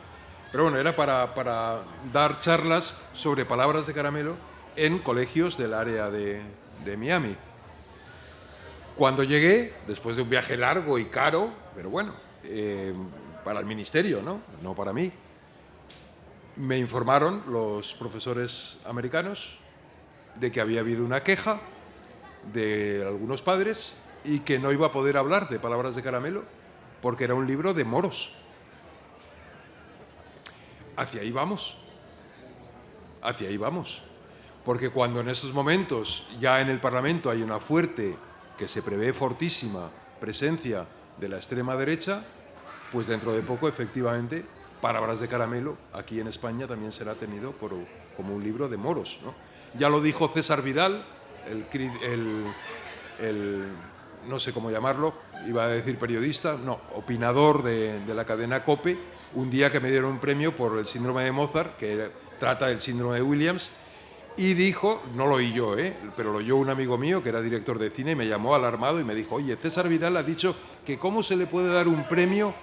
pero bueno, era para dar charlas sobre palabras de caramelo en colegios del área de Miami. Cuando llegué, después de un viaje largo y caro, pero bueno, para el ministerio, no para mí, me informaron los profesores americanos de que había habido una queja de algunos padres y que no iba a poder hablar de palabras de caramelo porque era un libro de moros. Hacia ahí vamos. Porque cuando en estos momentos ya en el Parlamento hay una fuerte, que se prevé fortísima, presencia de la extrema derecha, pues dentro de poco, efectivamente, Palabras de caramelo aquí en España también será tenido como un libro de moros, ¿no? Ya lo dijo César Vidal, el no sé cómo llamarlo, iba a decir periodista, no, opinador de la cadena COPE, un día que me dieron un premio por el síndrome de Mozart, que trata del síndrome de Williams, y dijo, no lo oí yo, pero lo oyó un amigo mío que era director de cine y me llamó alarmado y me dijo, oye, César Vidal ha dicho que cómo se le puede dar un premio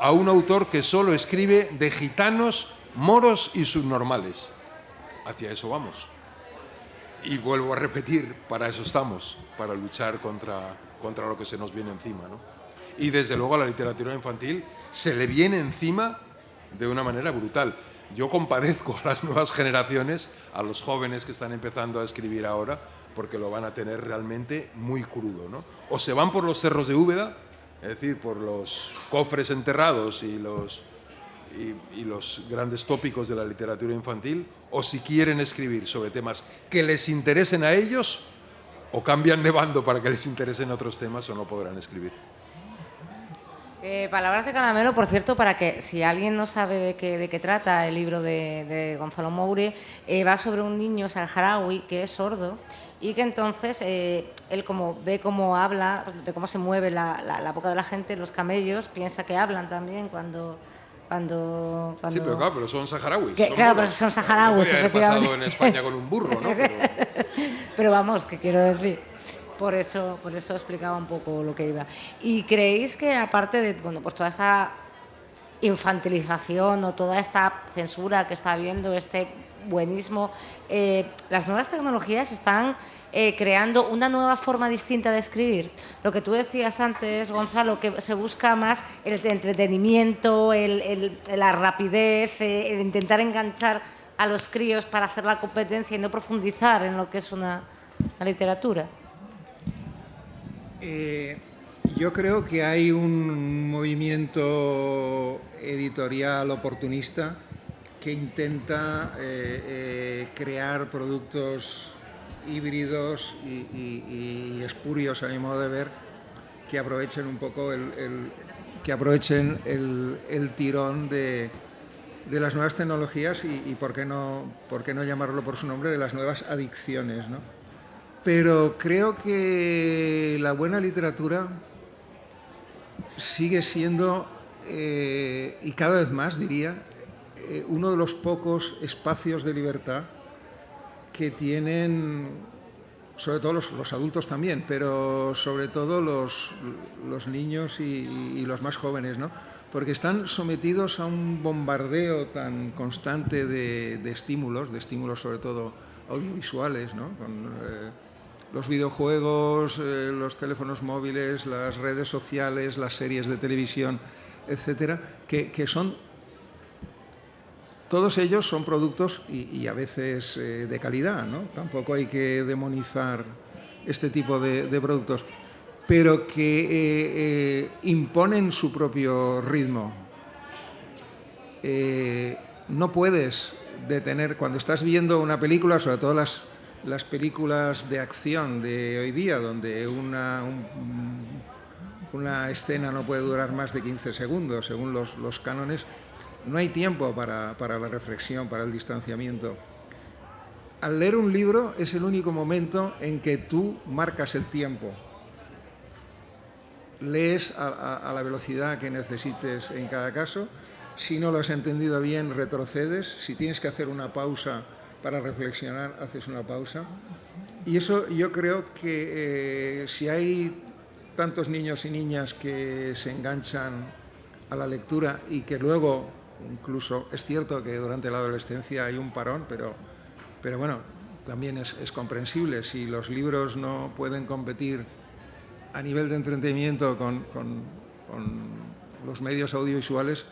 a un autor que solo escribe de gitanos, moros y subnormales. Hacia eso vamos. Y vuelvo a repetir, para eso estamos, para luchar contra lo que se nos viene encima, ¿no? Y desde luego a la literatura infantil se le viene encima de una manera brutal. Yo compadezco a las nuevas generaciones, a los jóvenes que están empezando a escribir ahora, porque lo van a tener realmente muy crudo, ¿no? O se van por los cerros de Úbeda, es decir, por los cofres enterrados y los grandes tópicos de la literatura infantil, o si quieren escribir sobre temas que les interesen a ellos, o cambian de bando para que les interesen otros temas, o no podrán escribir. Palabras de caramelo, por cierto, para que si alguien no sabe de qué trata el libro de Gonzalo Moure, va sobre un niño saharaui que es sordo y que entonces él como ve cómo habla, ve cómo se mueve la boca de la gente, los camellos, piensa que hablan también cuando... Sí, pero son saharauis. Claro, pero son saharauis, no podría haber pasado en España con un burro, ¿no? Pero vamos, ¿qué quiero decir? Por eso explicaba un poco lo que iba. ¿Y creéis que aparte de pues toda esta infantilización o toda esta censura que está habiendo, este buenismo, las nuevas tecnologías están creando una nueva forma distinta de escribir? Lo que tú decías antes, Gonzalo, que se busca más el entretenimiento, la rapidez, el intentar enganchar a los críos para hacer la competencia y no profundizar en lo que es una literatura. Yo creo que hay un movimiento editorial oportunista que intenta crear productos híbridos y espurios, a mi modo de ver, que aprovechen un poco el tirón de las nuevas tecnologías y por qué no llamarlo por su nombre, de las nuevas adicciones, ¿no? Pero creo que la buena literatura sigue siendo, y cada vez más diría, uno de los pocos espacios de libertad que tienen, sobre todo los adultos también, pero sobre todo los niños y los más jóvenes, ¿no? Porque están sometidos a un bombardeo tan constante de estímulos sobre todo audiovisuales, ¿no? Con los videojuegos, los teléfonos móviles, las redes sociales, las series de televisión, etcétera, que son, todos ellos son productos y a veces de calidad, ¿no? Tampoco hay que demonizar este tipo de productos, pero que imponen su propio ritmo. No puedes detener, cuando estás viendo una película, sobre todo las películas de acción de hoy día, donde una escena no puede durar más de 15 segundos, según los cánones, no hay tiempo para la reflexión, para el distanciamiento. Al leer un libro es el único momento en que tú marcas el tiempo. Lees a la velocidad que necesites en cada caso. Si no lo has entendido bien, retrocedes. Si tienes que hacer una pausa para reflexionar, haces una pausa. Y eso yo creo que si hay tantos niños y niñas que se enganchan a la lectura y que luego, incluso es cierto que durante la adolescencia hay un parón, pero bueno, también es comprensible. Si los libros no pueden competir a nivel de entretenimiento con los medios audiovisuales,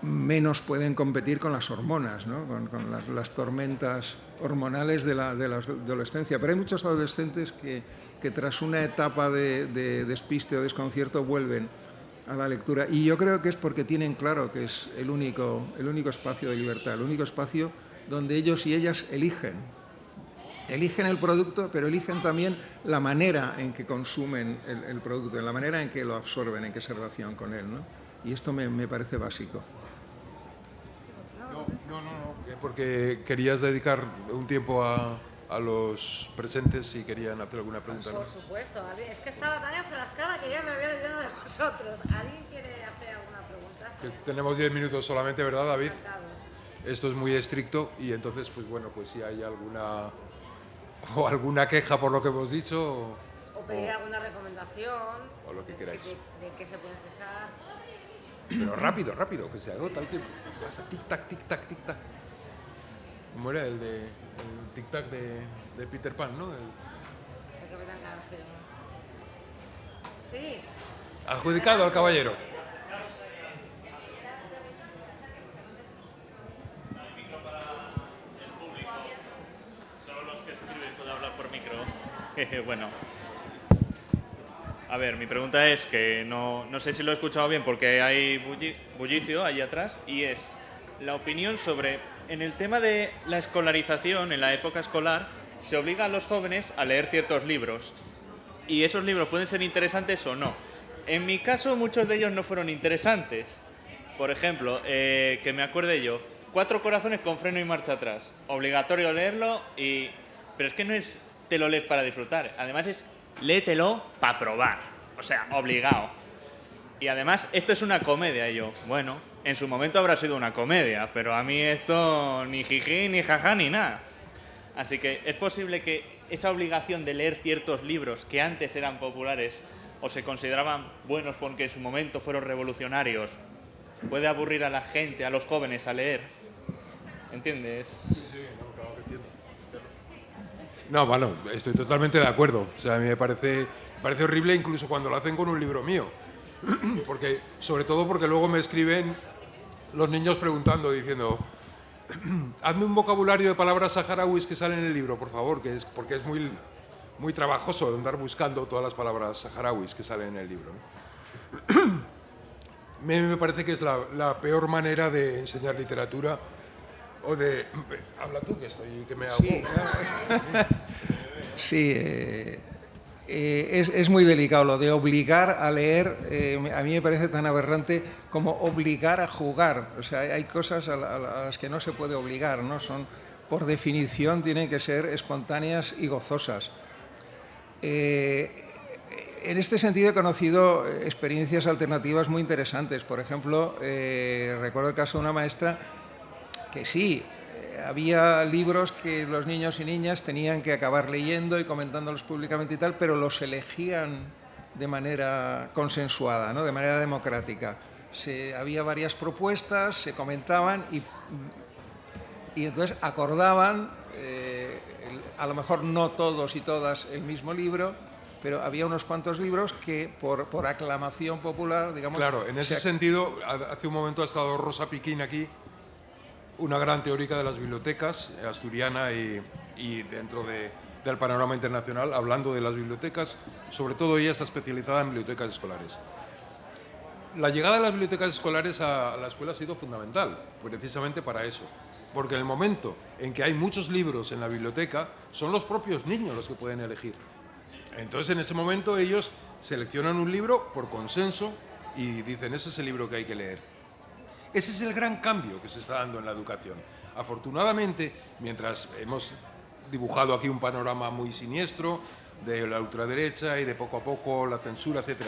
menos pueden competir con las hormonas, ¿no? con las tormentas hormonales de la adolescencia. Pero hay muchos adolescentes que tras una etapa de despiste o desconcierto vuelven a la lectura. Y yo creo que es porque tienen claro que es el único espacio de libertad, el único espacio donde ellos y ellas eligen el producto, pero eligen también la manera en que consumen el producto, la manera en que lo absorben, en que se relacionan con él, ¿no? Y esto me parece básico. No, porque querías dedicar un tiempo a a los presentes si querían hacer alguna pregunta. Por supuesto, es que estaba tan enfrascada que ya me había olvidado de vosotros. ¿Alguien quiere hacer alguna pregunta? Que tenemos 10 minutos solamente, ¿verdad, David? Encantados. Esto es muy estricto y entonces, pues bueno, pues si hay alguna queja por lo que hemos dicho O pedir alguna recomendación. o lo que queráis. De qué se puede empezar. Pero rápido, rápido, que se agota el tiempo. Pasa tic-tac, tic-tac, tic-tac. ¿Cómo era el tic-tac de Peter Pan, no? El Capitán Garfio. Sí. Adjudicado al caballero. Solo los que escriben pueden hablar por micro. Bueno. A ver, mi pregunta es que no sé si lo he escuchado bien porque hay bullicio ahí atrás y es la opinión sobre, en el tema de la escolarización, en la época escolar, se obliga a los jóvenes a leer ciertos libros y esos libros pueden ser interesantes o no. En mi caso, muchos de ellos no fueron interesantes. Por ejemplo, que me acuerde yo, 4 corazones con freno y marcha atrás. Obligatorio leerlo, pero es que no es te lo lees para disfrutar. Además es léetelo para probar. O sea, obligado. Y además, esto es una comedia. Y yo, bueno, en su momento habrá sido una comedia, pero a mí esto ni jiji, ni jaja, ni nada. Así que es posible que esa obligación de leer ciertos libros que antes eran populares o se consideraban buenos porque en su momento fueron revolucionarios, puede aburrir a la gente, a los jóvenes, a leer. ¿Entiendes? No, bueno, estoy totalmente de acuerdo. O sea, a mí me parece horrible incluso cuando lo hacen con un libro mío. Porque, sobre todo porque luego me escriben los niños preguntando, diciendo, hazme un vocabulario de palabras saharauis que salen en el libro, por favor, porque es muy trabajoso andar buscando todas las palabras saharauis que salen en el libro, ¿no? Me parece que es la peor manera de enseñar literatura o de... Habla tú, que me hago... Sí, es muy delicado lo de obligar a leer. A mí me parece tan aberrante como obligar a jugar. O sea, hay cosas a las que no se puede obligar, ¿no? Son, por definición, tienen que ser espontáneas y gozosas. En este sentido he conocido experiencias alternativas muy interesantes. Por ejemplo, recuerdo el caso de una maestra que sí, había libros que los niños y niñas tenían que acabar leyendo y comentándolos públicamente y tal, pero los elegían de manera consensuada, ¿no? De manera democrática. Había varias propuestas, se comentaban y entonces acordaban, a lo mejor no todos y todas el mismo libro, pero había unos cuantos libros que por aclamación popular, digamos... Claro, en ese sentido, hace un momento ha estado Rosa Piquín aquí, una gran teórica de las bibliotecas, asturiana y dentro del panorama internacional, hablando de las bibliotecas. Sobre todo ella está especializada en bibliotecas escolares. La llegada de las bibliotecas escolares a la escuela ha sido fundamental, precisamente para eso. Porque en el momento en que hay muchos libros en la biblioteca, son los propios niños los que pueden elegir. Entonces, en ese momento, ellos seleccionan un libro por consenso y dicen, ese es el libro que hay que leer. Ese es el gran cambio que se está dando en la educación. Afortunadamente, mientras hemos dibujado aquí un panorama muy siniestro de la ultraderecha y de poco a poco la censura, etc.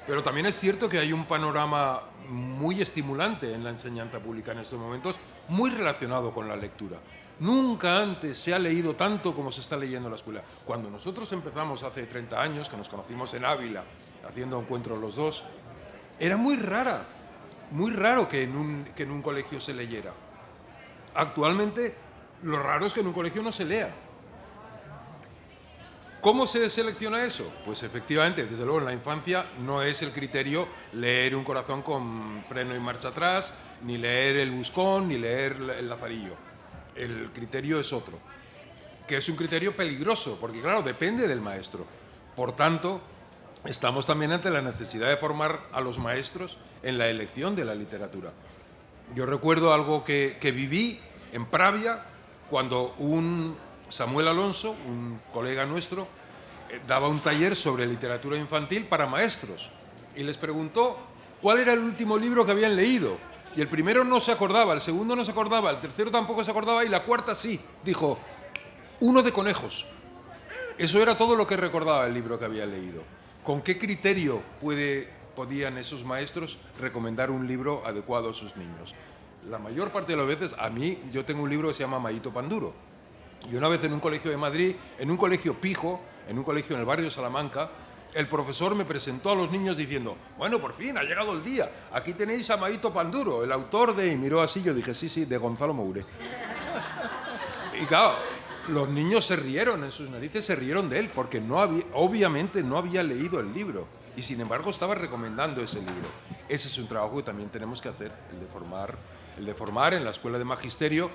Pero también es cierto que hay un panorama muy estimulante en la enseñanza pública en estos momentos, muy relacionado con la lectura. Nunca antes se ha leído tanto como se está leyendo en la escuela. Cuando nosotros empezamos hace 30 años, que nos conocimos en Ávila, haciendo encuentros los dos, era muy raro que en un colegio se leyera. Actualmente, lo raro es que en un colegio no se lea. ¿Cómo se selecciona eso? Pues efectivamente, desde luego en la infancia no es el criterio leer Un corazón con freno y marcha atrás, ni leer El Buscón, ni leer El Lazarillo. El criterio es otro, que es un criterio peligroso, porque claro, depende del maestro. Por tanto, estamos también ante la necesidad de formar a los maestros en la elección de la literatura. Yo recuerdo algo que viví en Pravia, cuando un Samuel Alonso, un colega nuestro, daba un taller sobre literatura infantil para maestros y les preguntó cuál era el último libro que habían leído. Y el primero no se acordaba, el segundo no se acordaba, el tercero tampoco se acordaba y la cuarta sí. Dijo, uno de conejos. Eso era todo lo que recordaba el libro que había leído. ¿Con qué criterio podían esos maestros recomendar un libro adecuado a sus niños? La mayor parte de las veces, yo tengo un libro que se llama Mayito Panduro. Y una vez en un colegio de Madrid, en un colegio pijo, en un colegio en el barrio de Salamanca, el profesor me presentó a los niños diciendo, bueno, por fin, ha llegado el día, aquí tenéis a Mayito Panduro, el autor de... Y miró así, yo dije, sí, de Gonzalo Moure. Y claro, los niños se rieron en sus narices, se rieron de él, porque obviamente no había leído el libro. Y sin embargo estaba recomendando ese libro. Ese es un trabajo que también tenemos que hacer, el de formar en la Escuela de Magisterio.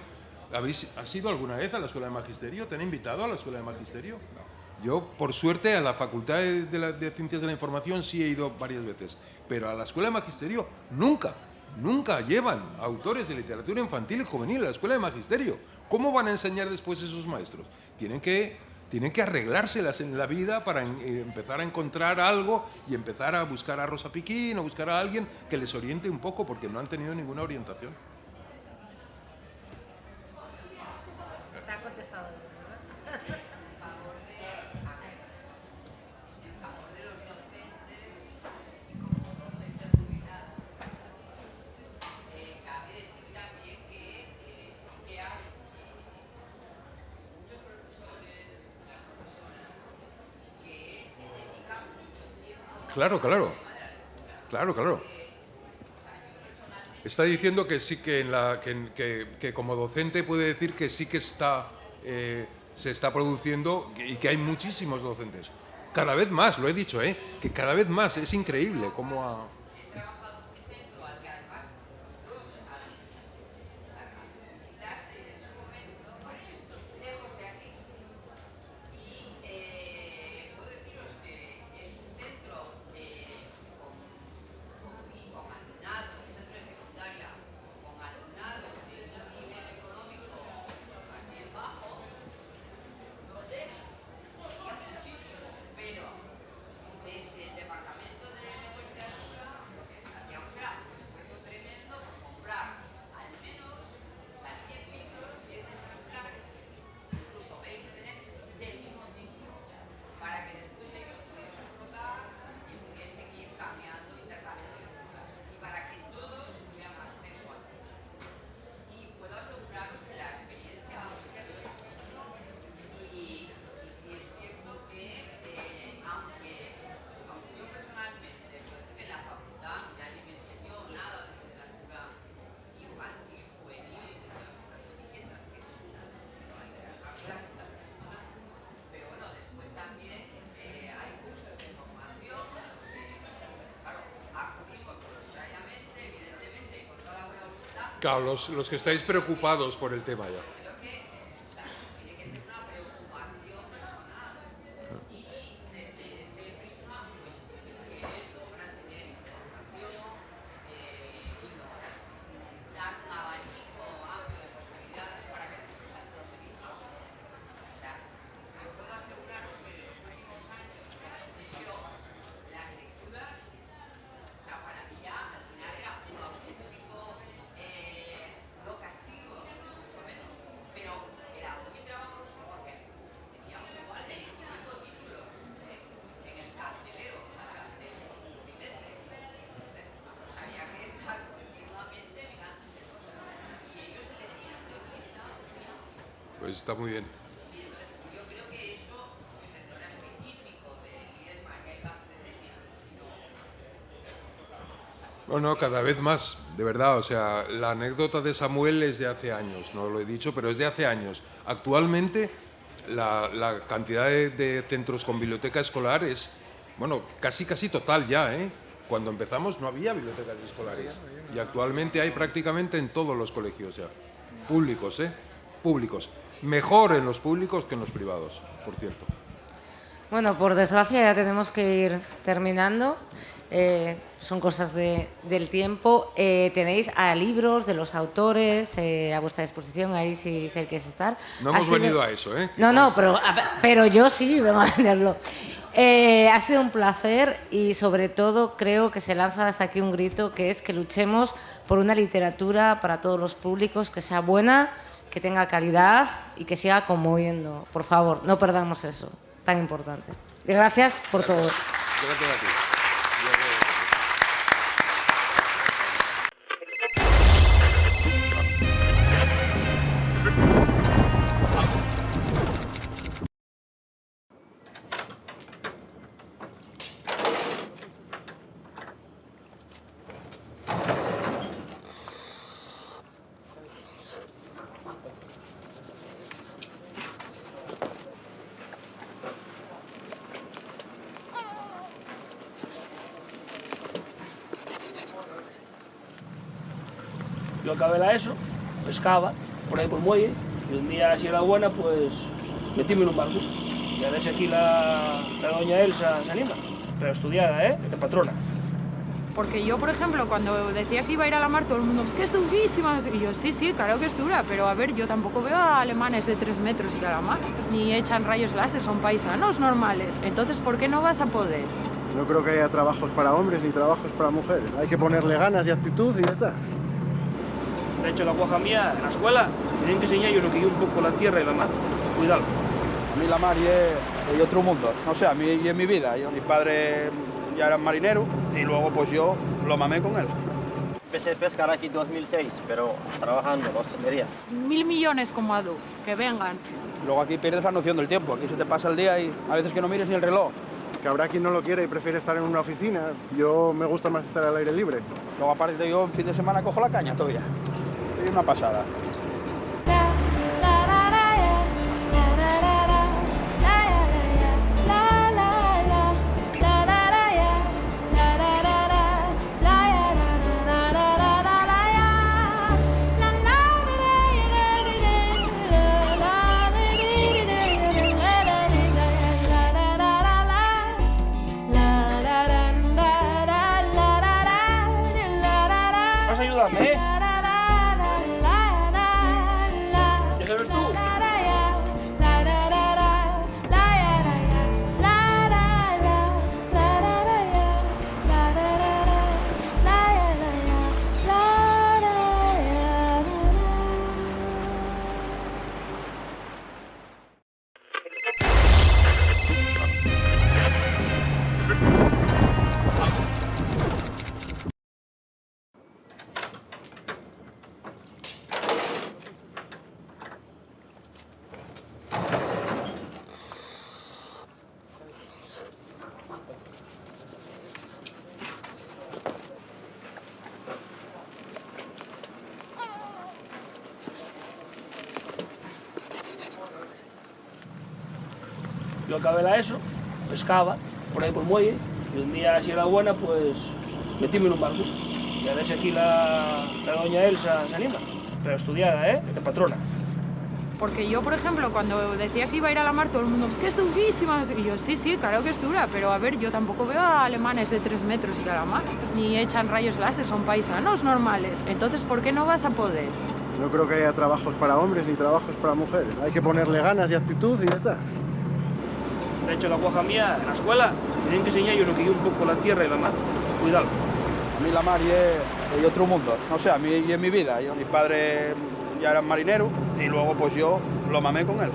¿Has ido alguna vez a la Escuela de Magisterio? ¿Te han invitado a la Escuela de Magisterio? Yo, por suerte, a la Facultad de Ciencias de la Información sí he ido varias veces, pero a la Escuela de Magisterio nunca llevan autores de literatura infantil y juvenil a la Escuela de Magisterio. ¿Cómo van a enseñar después esos maestros? Tienen que arreglárselas en la vida para empezar a encontrar algo y empezar a buscar a Rosa Piquín o buscar a alguien que les oriente un poco, porque no han tenido ninguna orientación. Te ha contestado. Claro. Está diciendo que sí, que como docente puede decir que sí que se está produciendo y que hay muchísimos docentes. Cada vez más, lo he dicho, que cada vez más. Es increíble cómo ha... Claro, los que estáis preocupados por el tema ya. Pues está muy bien. Yo creo que eso no era específico de Ledesma, que hay que acceder, No, cada vez más, de verdad. O sea, la anécdota de Samuel es de hace años, no lo he dicho, pero es de hace años. Actualmente, la cantidad de centros con biblioteca escolar es, bueno, casi total ya, ¿eh? Cuando empezamos no había bibliotecas escolares y actualmente hay prácticamente en todos los colegios ya. Públicos, Públicos. Mejor en los públicos que en los privados, por cierto. Bueno, por desgracia ya tenemos que ir terminando. Son cosas del tiempo. Tenéis a libros de los autores a vuestra disposición, ahí si queréis estar. No hemos venido a eso, ¿eh? No, pero yo sí vengo a venderlo. Ha sido un placer y sobre todo creo que se lanza hasta aquí un grito, que es que luchemos por una literatura para todos los públicos, que sea buena, que tenga calidad y que siga conmoviendo. Por favor, no perdamos eso, tan importante. Y gracias por todo. Gracias a ti. Yo acabé la ESO, pescaba por ahí por el muelle, y un día, si era buena, pues metíme en un barco. Y a ver si aquí la doña Elsa se anima. Pero estudiada, de patrona. Porque yo, por ejemplo, cuando decía que iba a ir a la mar, todo el mundo, es que es durísima. Y yo, sí, sí, claro que es dura, pero a ver, yo tampoco veo a alemanes de 3 metros y a la mar, ni echan rayos láser, son paisanos normales. Entonces, ¿por qué no vas a poder? No creo que haya trabajos para hombres ni trabajos para mujeres. Hay que ponerle ganas y actitud y ya está. De hecho, la guaja mía, en la escuela, tienen que enseñar yo lo que yo un poco la tierra y la mar. Cuidado. A mí la mar es otro mundo. No sé, a mí y en mi vida. Mi padre ya era marinero y luego pues yo lo mamé con él. Empecé a pescar aquí en 2006, pero trabajando en la hostelería. 1000 millones como Adu, que vengan. Luego aquí pierdes la noción del tiempo. Aquí se te pasa el día y a veces que no mires ni el reloj. Que habrá quien no lo quiere y prefiere estar en una oficina. Yo me gusta más estar al aire libre. Luego aparte yo en fin de semana cojo la caña todavía. Es una pasada. ¿Vas a ayudarme, ¿Ya sabes tú? Yo acabé la ESO, pescaba por ahí por el muelle, y un día, si era buena, pues metíme en un barco. Y a ver si aquí la doña Elsa se anima. Pero estudiada, de patrona. Porque yo, por ejemplo, cuando decía que iba a ir a la mar, todo el mundo, es que es durísima. Y yo, sí, sí, claro que es dura, pero a ver, yo tampoco veo a alemanes de 3 metros y a la mar, ni echan rayos láser, son paisanos normales. Entonces, ¿por qué no vas a poder? No creo que haya trabajos para hombres ni trabajos para mujeres. Hay que ponerle ganas y actitud y ya está. De hecho, la guaja mía, en la escuela, tienen que enseñar yo lo que yo un poco la tierra y la mar. Cuidado. A mí la mar es otro mundo. No sé, a mí y en mi vida. Mi padre ya era marinero y luego pues yo lo mamé con él.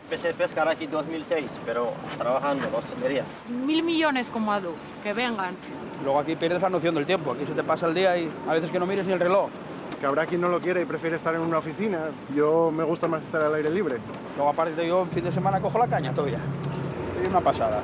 Empecé a pescar aquí en 2006, pero trabajando en la hostelería. 1000 millones como Adu, que vengan. Luego aquí pierdes la noción del tiempo. Aquí se te pasa el día y a veces que no mires ni el reloj. Que habrá quien no lo quiere y prefiere estar en una oficina. Yo me gusta más estar al aire libre. Luego aparte yo en fin de semana cojo la caña todavía. Es una pasada.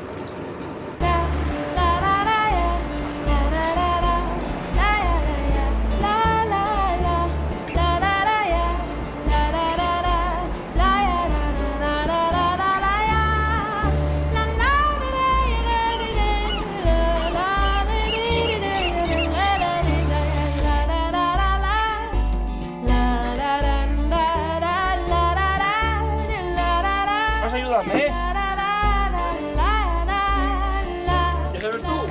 ¿Vas a ayudarme, ¿Ya sabes tú?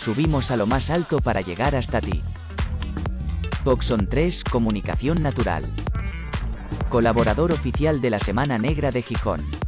Subimos a lo más alto para llegar hasta ti. Coxon 3 Comunicación Natural. Colaborador oficial de la Semana Negra de Gijón.